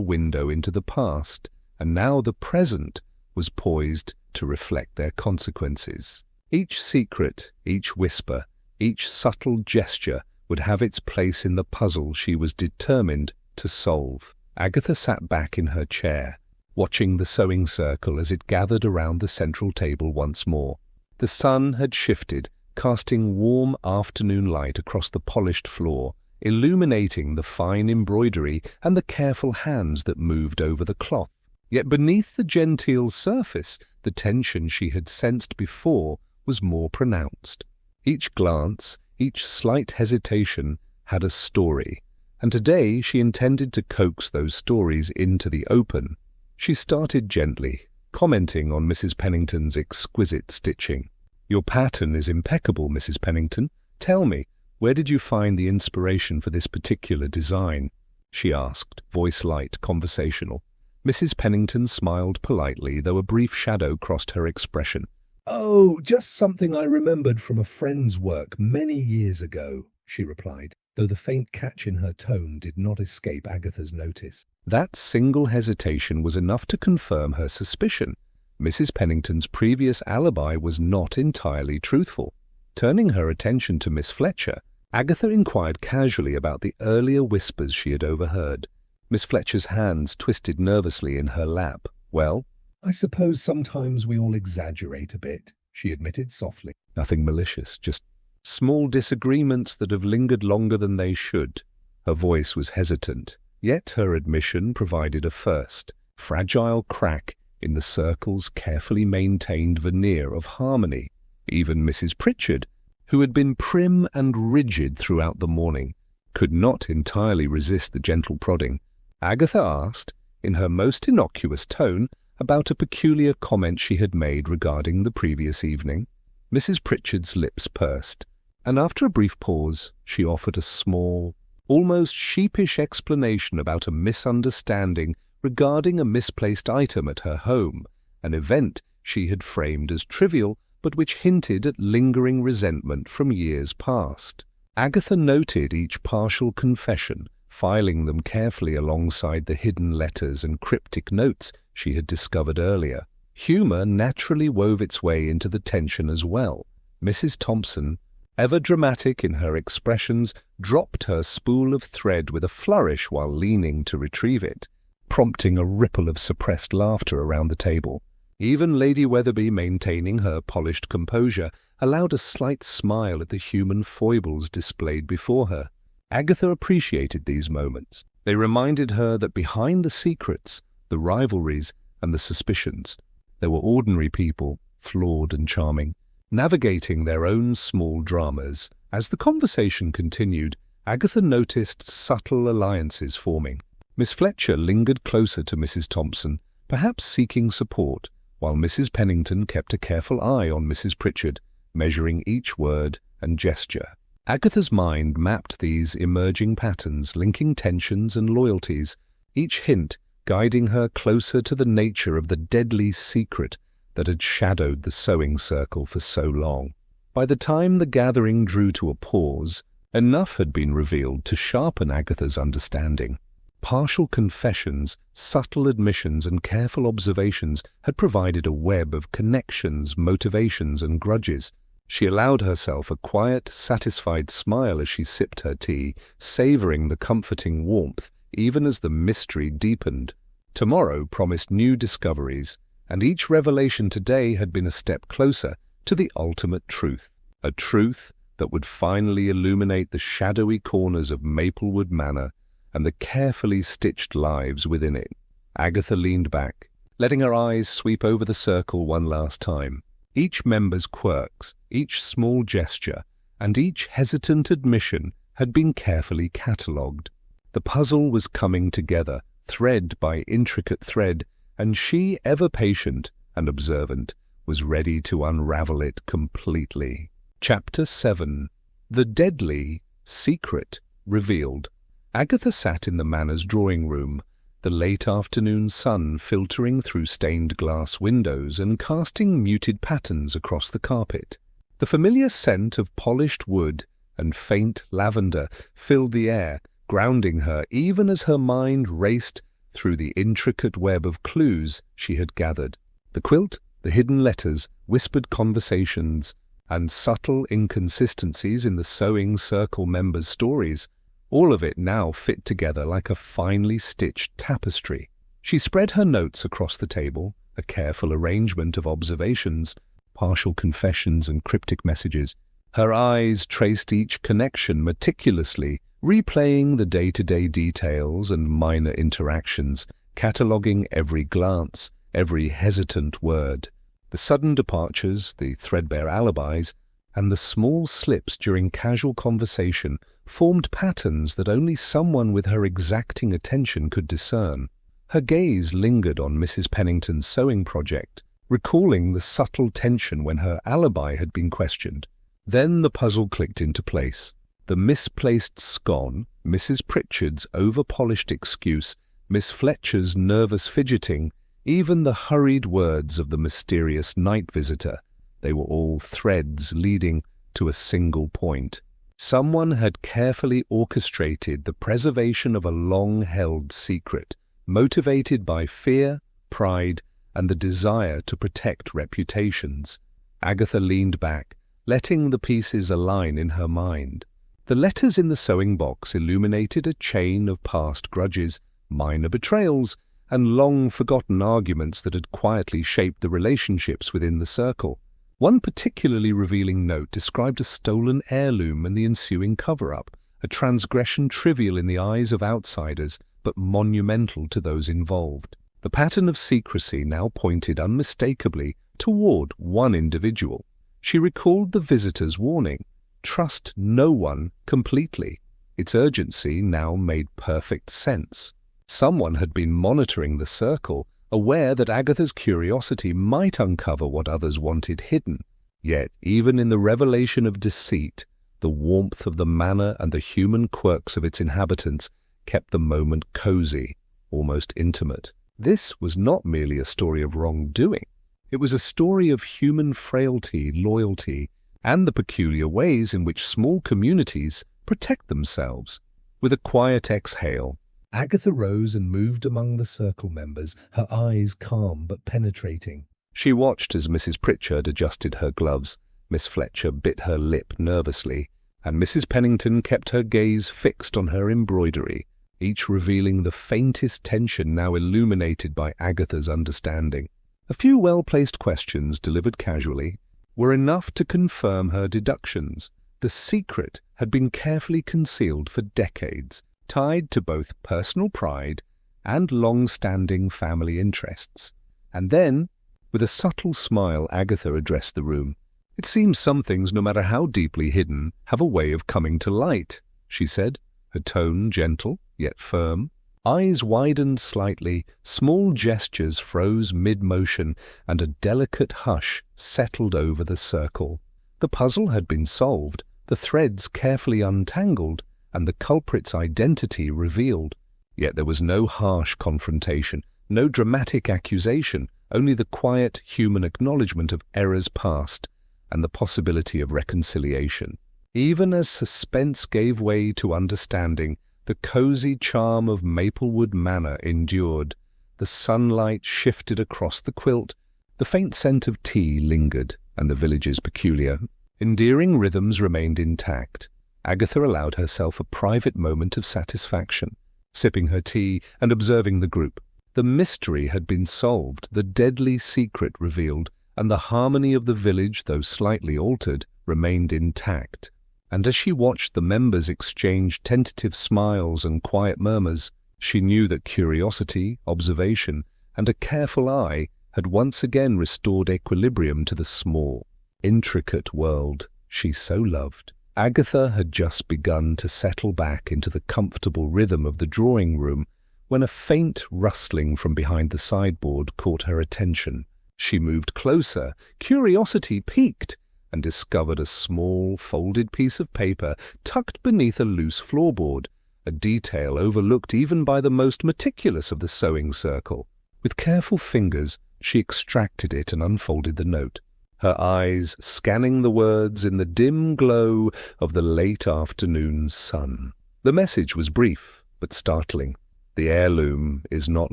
window into the past, and now the present was poised to reflect their consequences. Each secret, each whisper, each subtle gesture would have its place in the puzzle she was determined to solve. Agatha sat back in her chair, watching the sewing circle as it gathered around the central table once more. The sun had shifted, casting warm afternoon light across the polished floor, illuminating the fine embroidery and the careful hands that moved over the cloth. Yet beneath the genteel surface, the tension she had sensed before was more pronounced. Each glance, each slight hesitation had a story, and today she intended to coax those stories into the open. She started gently, commenting on Mrs. Pennington's exquisite stitching. "Your pattern is impeccable, Mrs. Pennington. Tell me, where did you find the inspiration for this particular design?" she asked, voice light, conversational. Mrs. Pennington smiled politely, though a brief shadow crossed her expression. "Oh, just something I remembered from a friend's work many years ago," she replied, though the faint catch in her tone did not escape Agatha's notice. That single hesitation was enough to confirm her suspicion. Mrs. Pennington's previous alibi was not entirely truthful. Turning her attention to Miss Fletcher, Agatha inquired casually about the earlier whispers she had overheard. Miss Fletcher's hands twisted nervously in her lap. "Well, I suppose sometimes we all exaggerate a bit," she admitted softly. "Nothing malicious, just small disagreements that have lingered longer than they should." Her voice was hesitant, yet her admission provided a first, fragile crack in the circle's carefully maintained veneer of harmony. Even Mrs. Pritchard, who had been prim and rigid throughout the morning, could not entirely resist the gentle prodding. Agatha asked, in her most innocuous tone, about a peculiar comment she had made regarding the previous evening. Mrs. Pritchard's lips pursed, and after a brief pause she offered a small, almost sheepish explanation about a misunderstanding regarding a misplaced item at her home, an event she had framed as trivial but which hinted at lingering resentment from years past. Agatha noted each partial confession, filing them carefully alongside the hidden letters and cryptic notes she had discovered earlier. Humour naturally wove its way into the tension as well. Mrs. Thompson, ever dramatic in her expressions, dropped her spool of thread with a flourish while leaning to retrieve it, prompting a ripple of suppressed laughter around the table. Even Lady Weatherby, maintaining her polished composure, allowed a slight smile at the human foibles displayed before her. Agatha appreciated these moments. They reminded her that behind the secrets, the rivalries, and the suspicions, there were ordinary people, flawed and charming, navigating their own small dramas. As the conversation continued, Agatha noticed subtle alliances forming. Miss Fletcher lingered closer to Mrs. Thompson, perhaps seeking support, while Mrs. Pennington kept a careful eye on Mrs. Pritchard, measuring each word and gesture. Agatha's mind mapped these emerging patterns, linking tensions and loyalties, each hint guiding her closer to the nature of the deadly secret that had shadowed the sewing circle for so long. By the time the gathering drew to a pause, enough had been revealed to sharpen Agatha's understanding. Partial confessions, subtle admissions, and careful observations had provided a web of connections, motivations, and grudges. She allowed herself a quiet, satisfied smile as she sipped her tea, savouring the comforting warmth even as the mystery deepened. Tomorrow promised new discoveries, and each revelation today had been a step closer to the ultimate truth, a truth that would finally illuminate the shadowy corners of Maplewood Manor and the carefully stitched lives within it. Agatha leaned back, letting her eyes sweep over the circle one last time. Each member's quirks, each small gesture, and each hesitant admission had been carefully catalogued. The puzzle was coming together, thread by intricate thread, and she, ever patient and observant, was ready to unravel it completely. Chapter 7. The Deadly Secret Revealed. Agatha sat in the Manor's drawing-room, the late afternoon sun filtering through stained glass windows and casting muted patterns across the carpet. The familiar scent of polished wood and faint lavender filled the air, grounding her even as her mind raced through the intricate web of clues she had gathered. The quilt, the hidden letters, whispered conversations, and subtle inconsistencies in the sewing circle members' stories, all of it now fit together like a finely stitched tapestry. She spread her notes across the table, a careful arrangement of observations, partial confessions and cryptic messages. Her eyes traced each connection meticulously, replaying the day-to-day details and minor interactions, cataloguing every glance, every hesitant word. The sudden departures, the threadbare alibis, and the small slips during casual conversation formed patterns that only someone with her exacting attention could discern. Her gaze lingered on Mrs. Pennington's sewing project, recalling the subtle tension when her alibi had been questioned. Then the puzzle clicked into place. The misplaced scone, Mrs. Pritchard's over-polished excuse, Miss Fletcher's nervous fidgeting, even the hurried words of the mysterious night visitor. They were all threads leading to a single point. Someone had carefully orchestrated the preservation of a long-held secret, motivated by fear, pride, and the desire to protect reputations. Agatha leaned back, letting the pieces align in her mind. The letters in the sewing box illuminated a chain of past grudges, minor betrayals, and long-forgotten arguments that had quietly shaped the relationships within the circle. One particularly revealing note described a stolen heirloom and the ensuing cover-up, a transgression trivial in the eyes of outsiders, but monumental to those involved. The pattern of secrecy now pointed unmistakably toward one individual. She recalled the visitor's warning, "Trust no one completely." Its urgency now made perfect sense. Someone had been monitoring the circle, aware that Agatha's curiosity might uncover what others wanted hidden. Yet, even in the revelation of deceit, the warmth of the manor and the human quirks of its inhabitants kept the moment cozy, almost intimate. This was not merely a story of wrongdoing. It was a story of human frailty, loyalty, and the peculiar ways in which small communities protect themselves. With a quiet exhale, Agatha rose and moved among the circle members, her eyes calm but penetrating. She watched as Mrs. Pritchard adjusted her gloves, Miss Fletcher bit her lip nervously, and Mrs. Pennington kept her gaze fixed on her embroidery, each revealing the faintest tension now illuminated by Agatha's understanding. A few well-placed questions, delivered casually, were enough to confirm her deductions. The secret had been carefully concealed for decades, tied to both personal pride and long-standing family interests. And then, with a subtle smile, Agatha addressed the room. "It seems some things, no matter how deeply hidden, have a way of coming to light," she said, her tone gentle yet firm. Eyes widened slightly, small gestures froze mid-motion, and a delicate hush settled over the circle. The puzzle had been solved, the threads carefully untangled, and the culprit's identity revealed. Yet there was no harsh confrontation, no dramatic accusation, only the quiet human acknowledgement of errors past and the possibility of reconciliation. Even as suspense gave way to understanding, the cozy charm of Maplewood Manor endured. The sunlight shifted across the quilt, the faint scent of tea lingered, and the village's peculiar, endearing rhythms remained intact. Agatha allowed herself a private moment of satisfaction, sipping her tea and observing the group. The mystery had been solved, the deadly secret revealed, and the harmony of the village, though slightly altered, remained intact. And as she watched the members exchange tentative smiles and quiet murmurs, she knew that curiosity, observation, and a careful eye had once again restored equilibrium to the small, intricate world she so loved. Agatha had just begun to settle back into the comfortable rhythm of the drawing room when a faint rustling from behind the sideboard caught her attention. She moved closer, curiosity piqued, and discovered a small, folded piece of paper tucked beneath a loose floorboard, a detail overlooked even by the most meticulous of the sewing circle. With careful fingers, she extracted it and unfolded the note, her eyes scanning the words in the dim glow of the late afternoon sun. The message was brief, but startling. "The heirloom is not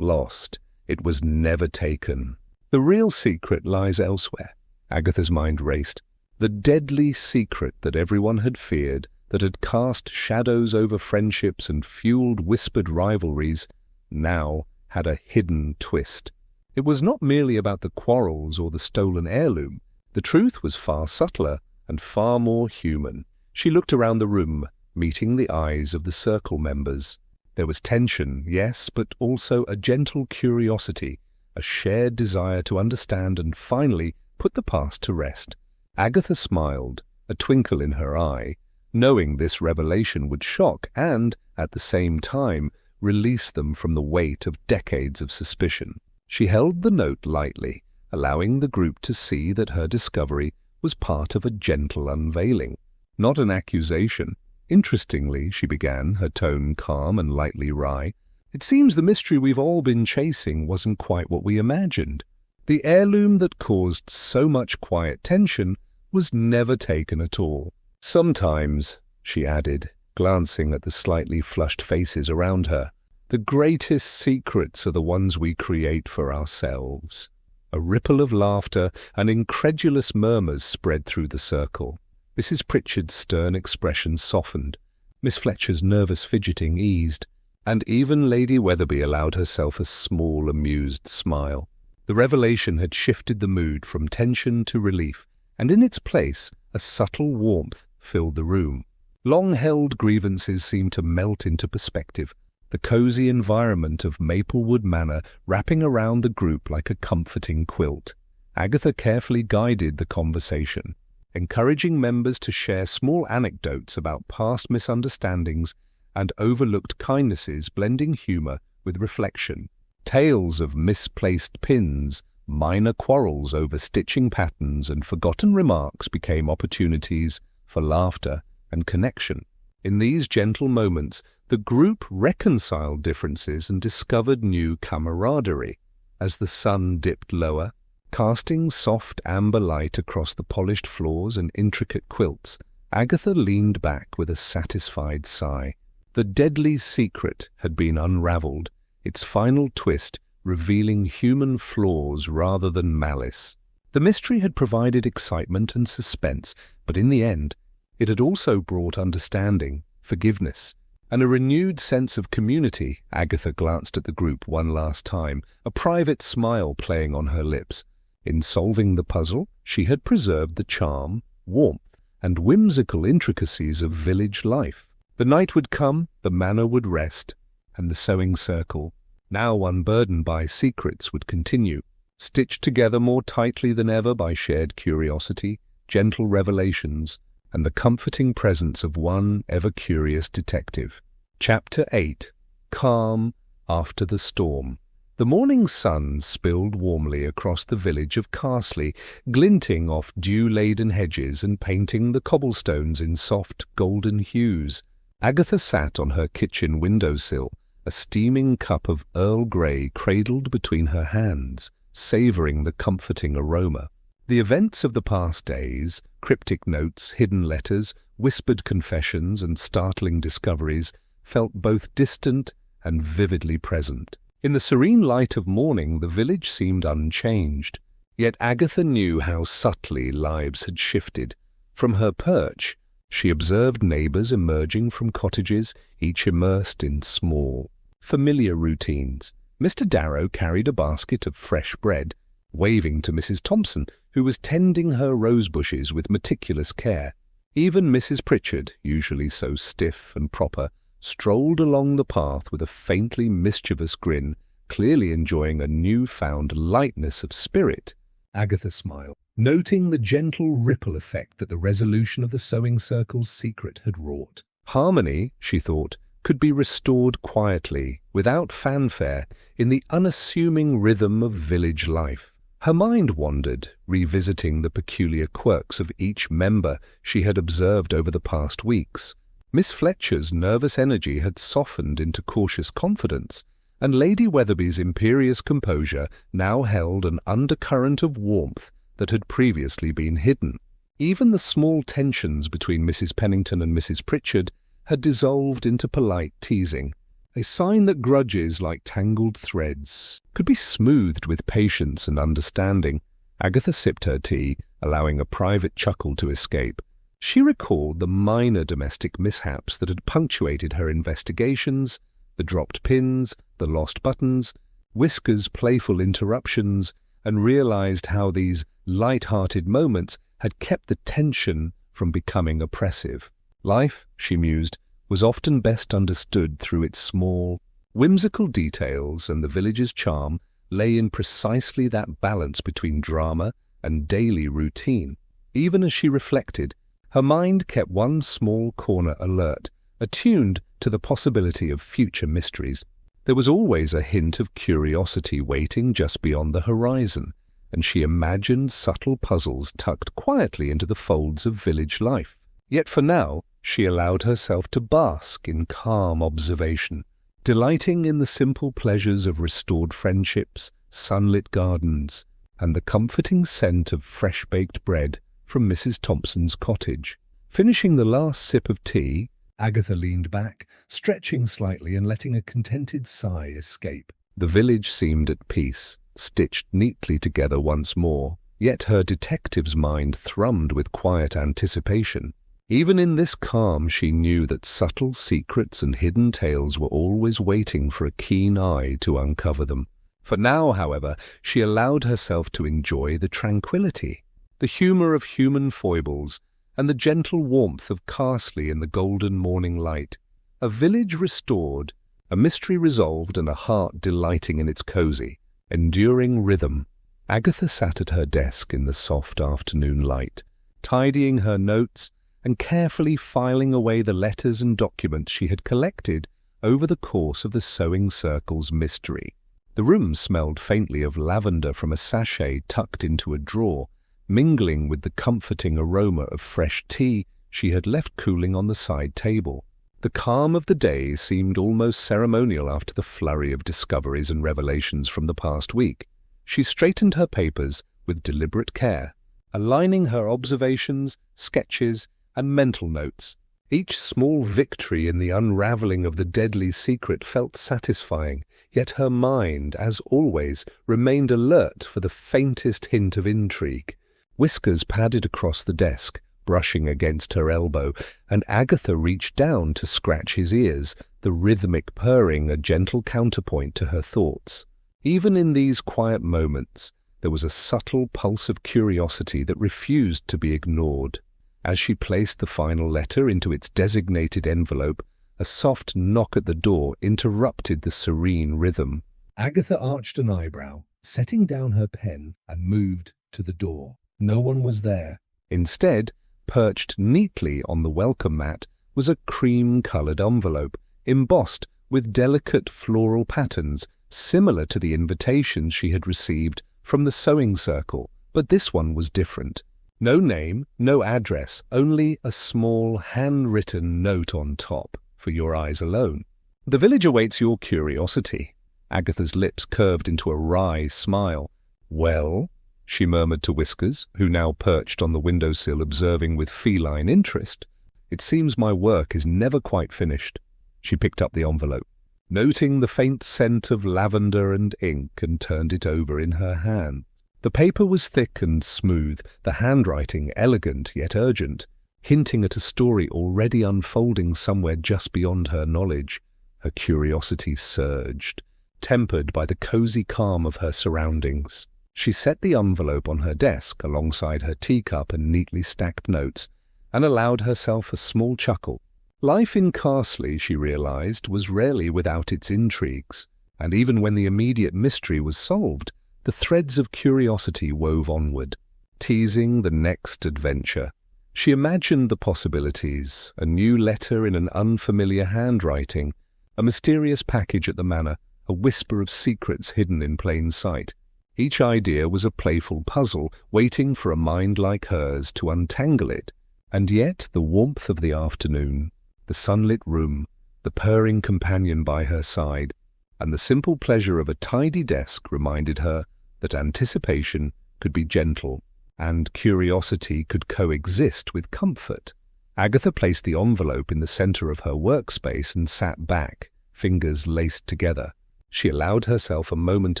lost. It was never taken. The real secret lies elsewhere." Agatha's mind raced. The deadly secret that everyone had feared, that had cast shadows over friendships and fueled whispered rivalries, now had a hidden twist. It was not merely about the quarrels or the stolen heirloom. The truth was far subtler and far more human. She looked around the room, meeting the eyes of the circle members. There was tension, yes, but also a gentle curiosity, a shared desire to understand and finally put the past to rest. Agatha smiled, a twinkle in her eye, knowing this revelation would shock and, at the same time, release them from the weight of decades of suspicion. She held the note lightly, allowing the group to see that her discovery was part of a gentle unveiling, not an accusation. "Interestingly," she began, her tone calm and lightly wry, "it seems the mystery we've all been chasing wasn't quite what we imagined. The heirloom that caused so much quiet tension was never taken at all. Sometimes, she added, glancing at the slightly flushed faces around her, the greatest secrets are the ones we create for ourselves. A ripple of laughter and incredulous murmurs spread through the circle. Mrs. Pritchard's stern expression softened, Miss Fletcher's nervous fidgeting eased, and even Lady Weatherby allowed herself a small, amused smile. The revelation had shifted the mood from tension to relief, and in its place a subtle warmth filled the room. Long-held grievances seemed to melt into perspective, the cosy environment of Maplewood Manor wrapping around the group like a comforting quilt. Agatha carefully guided the conversation, encouraging members to share small anecdotes about past misunderstandings and overlooked kindnesses, blending humour with reflection. Tales of misplaced pins, minor quarrels over stitching patterns, and forgotten remarks became opportunities for laughter and connection. In these gentle moments, the group reconciled differences and discovered new camaraderie. As the sun dipped lower, casting soft amber light across the polished floors and intricate quilts, Agatha leaned back with a satisfied sigh. The deadly secret had been unravelled, its final twist revealing human flaws rather than malice. The mystery had provided excitement and suspense, but in the end, it had also brought understanding, forgiveness, and a renewed sense of community. Agatha glanced at the group one last time, a private smile playing on her lips. In solving the puzzle, she had preserved the charm, warmth, and whimsical intricacies of village life. The night would come, the manor would rest, and the sewing circle, now unburdened by secrets, would continue, stitched together more tightly than ever by shared curiosity, gentle revelations, and the comforting presence of one ever-curious detective. Chapter 8. Calm After the Storm. The morning sun spilled warmly across the village of Carsley, glinting off dew-laden hedges and painting the cobblestones in soft golden hues. Agatha sat on her kitchen window-sill, a steaming cup of Earl Grey cradled between her hands, savouring the comforting aroma. The events of the past days, cryptic notes, hidden letters, whispered confessions, and startling discoveries, felt both distant and vividly present. In the serene light of morning, the village seemed unchanged, yet Agatha knew how subtly lives had shifted. From her perch, she observed neighbours emerging from cottages, each immersed in small, familiar routines. Mr. Darrow carried a basket of fresh bread, waving to Mrs. Thompson, who was tending her rose bushes with meticulous care. Even Mrs. Pritchard, usually so stiff and proper, strolled along the path with a faintly mischievous grin, clearly enjoying a new-found lightness of spirit. Agatha smiled, noting the gentle ripple effect that the resolution of the sewing circle's secret had wrought. Harmony, she thought, could be restored quietly, without fanfare, in the unassuming rhythm of village life. Her mind wandered, revisiting the peculiar quirks of each member she had observed over the past weeks. Miss Fletcher's nervous energy had softened into cautious confidence, and Lady Weatherby's imperious composure now held an undercurrent of warmth that had previously been hidden. Even the small tensions between Mrs. Pennington and Mrs. Pritchard had dissolved into polite teasing, a sign that grudges, like tangled threads, could be smoothed with patience and understanding. Agatha sipped her tea, allowing a private chuckle to escape. She recalled the minor domestic mishaps that had punctuated her investigations, the dropped pins, the lost buttons, Whisker's playful interruptions, and realized how these light-hearted moments had kept the tension from becoming oppressive. Life, she mused, was often best understood through its small, whimsical details, and the village's charm lay in precisely that balance between drama and daily routine. Even as she reflected, her mind kept one small corner alert, attuned to the possibility of future mysteries. There was always a hint of curiosity waiting just beyond the horizon, and she imagined subtle puzzles tucked quietly into the folds of village life. Yet for now, she allowed herself to bask in calm observation, delighting in the simple pleasures of restored friendships, sunlit gardens, and the comforting scent of fresh-baked bread from Mrs. Thompson's cottage. Finishing the last sip of tea, Agatha leaned back, stretching slightly and letting a contented sigh escape. The village seemed at peace, stitched neatly together once more, yet her detective's mind thrummed with quiet anticipation. Even in this calm she knew that subtle secrets and hidden tales were always waiting for a keen eye to uncover them. For now, however, she allowed herself to enjoy the tranquillity, the humour of human foibles, and the gentle warmth of Carsley in the golden morning light. A village restored, a mystery resolved, and a heart delighting in its cosy, enduring rhythm. Agatha sat at her desk in the soft afternoon light, tidying her notes and carefully filing away the letters and documents she had collected over the course of the Sewing Circle's mystery. The room smelled faintly of lavender from a sachet tucked into a drawer, mingling with the comforting aroma of fresh tea she had left cooling on the side table. The calm of the day seemed almost ceremonial after the flurry of discoveries and revelations from the past week. She straightened her papers with deliberate care, aligning her observations, sketches, and mental notes. Each small victory in the unraveling of the deadly secret felt satisfying, yet her mind, as always, remained alert for the faintest hint of intrigue. Whiskers padded across the desk, brushing against her elbow, and Agatha reached down to scratch his ears, the rhythmic purring a gentle counterpoint to her thoughts. Even in these quiet moments, there was a subtle pulse of curiosity that refused to be ignored. As she placed the final letter into its designated envelope, a soft knock at the door interrupted the serene rhythm. Agatha arched an eyebrow, setting down her pen, and moved to the door. No one was there. Instead, perched neatly on the welcome mat, was a cream-coloured envelope, embossed with delicate floral patterns similar to the invitations she had received from the Sewing Circle, but this one was different. No name, no address, only a small handwritten note on top, for your eyes alone. The village awaits your curiosity. Agatha's lips curved into a wry smile. Well, she murmured to Whiskers, who now perched on the windowsill observing with feline interest. It seems my work is never quite finished. She picked up the envelope, noting the faint scent of lavender and ink, and turned it over in her hand. The paper was thick and smooth, the handwriting elegant yet urgent, hinting at a story already unfolding somewhere just beyond her knowledge. Her curiosity surged, tempered by the cosy calm of her surroundings. She set the envelope on her desk alongside her teacup and neatly stacked notes, and allowed herself a small chuckle. Life in Carsley, she realized, was rarely without its intrigues, and even when the immediate mystery was solved, the threads of curiosity wove onward, teasing the next adventure. She imagined the possibilities: a new letter in an unfamiliar handwriting, a mysterious package at the manor, a whisper of secrets hidden in plain sight. Each idea was a playful puzzle, waiting for a mind like hers to untangle it. And yet the warmth of the afternoon, the sunlit room, the purring companion by her side, and the simple pleasure of a tidy desk reminded her that anticipation could be gentle, and curiosity could coexist with comfort. Agatha placed the envelope in the centre of her workspace and sat back, fingers laced together. She allowed herself a moment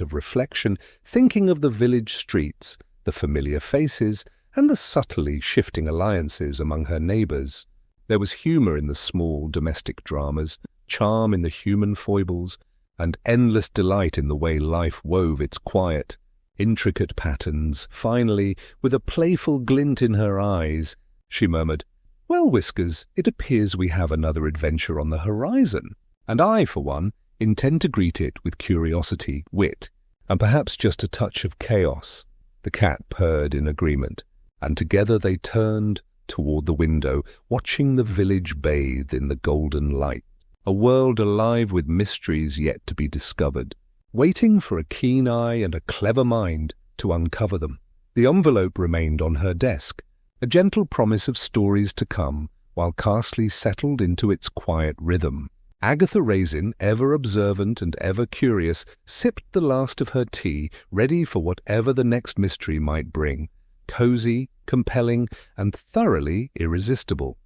of reflection, thinking of the village streets, the familiar faces, and the subtly shifting alliances among her neighbours. There was humour in the small domestic dramas, charm in the human foibles, and endless delight in the way life wove its quiet, intricate patterns. Finally, with a playful glint in her eyes, she murmured, "Well, Whiskers, it appears we have another adventure on the horizon, and I, for one, intend to greet it with curiosity, wit, and perhaps just a touch of chaos." The cat purred in agreement, and together they turned toward the window, watching the village bathe in the golden light, a world alive with mysteries yet to be discovered, waiting for a keen eye and a clever mind to uncover them. The envelope remained on her desk, a gentle promise of stories to come, while Carsley settled into its quiet rhythm. Agatha Raisin, ever observant and ever curious, sipped the last of her tea, ready for whatever the next mystery might bring, cosy, compelling, and thoroughly irresistible.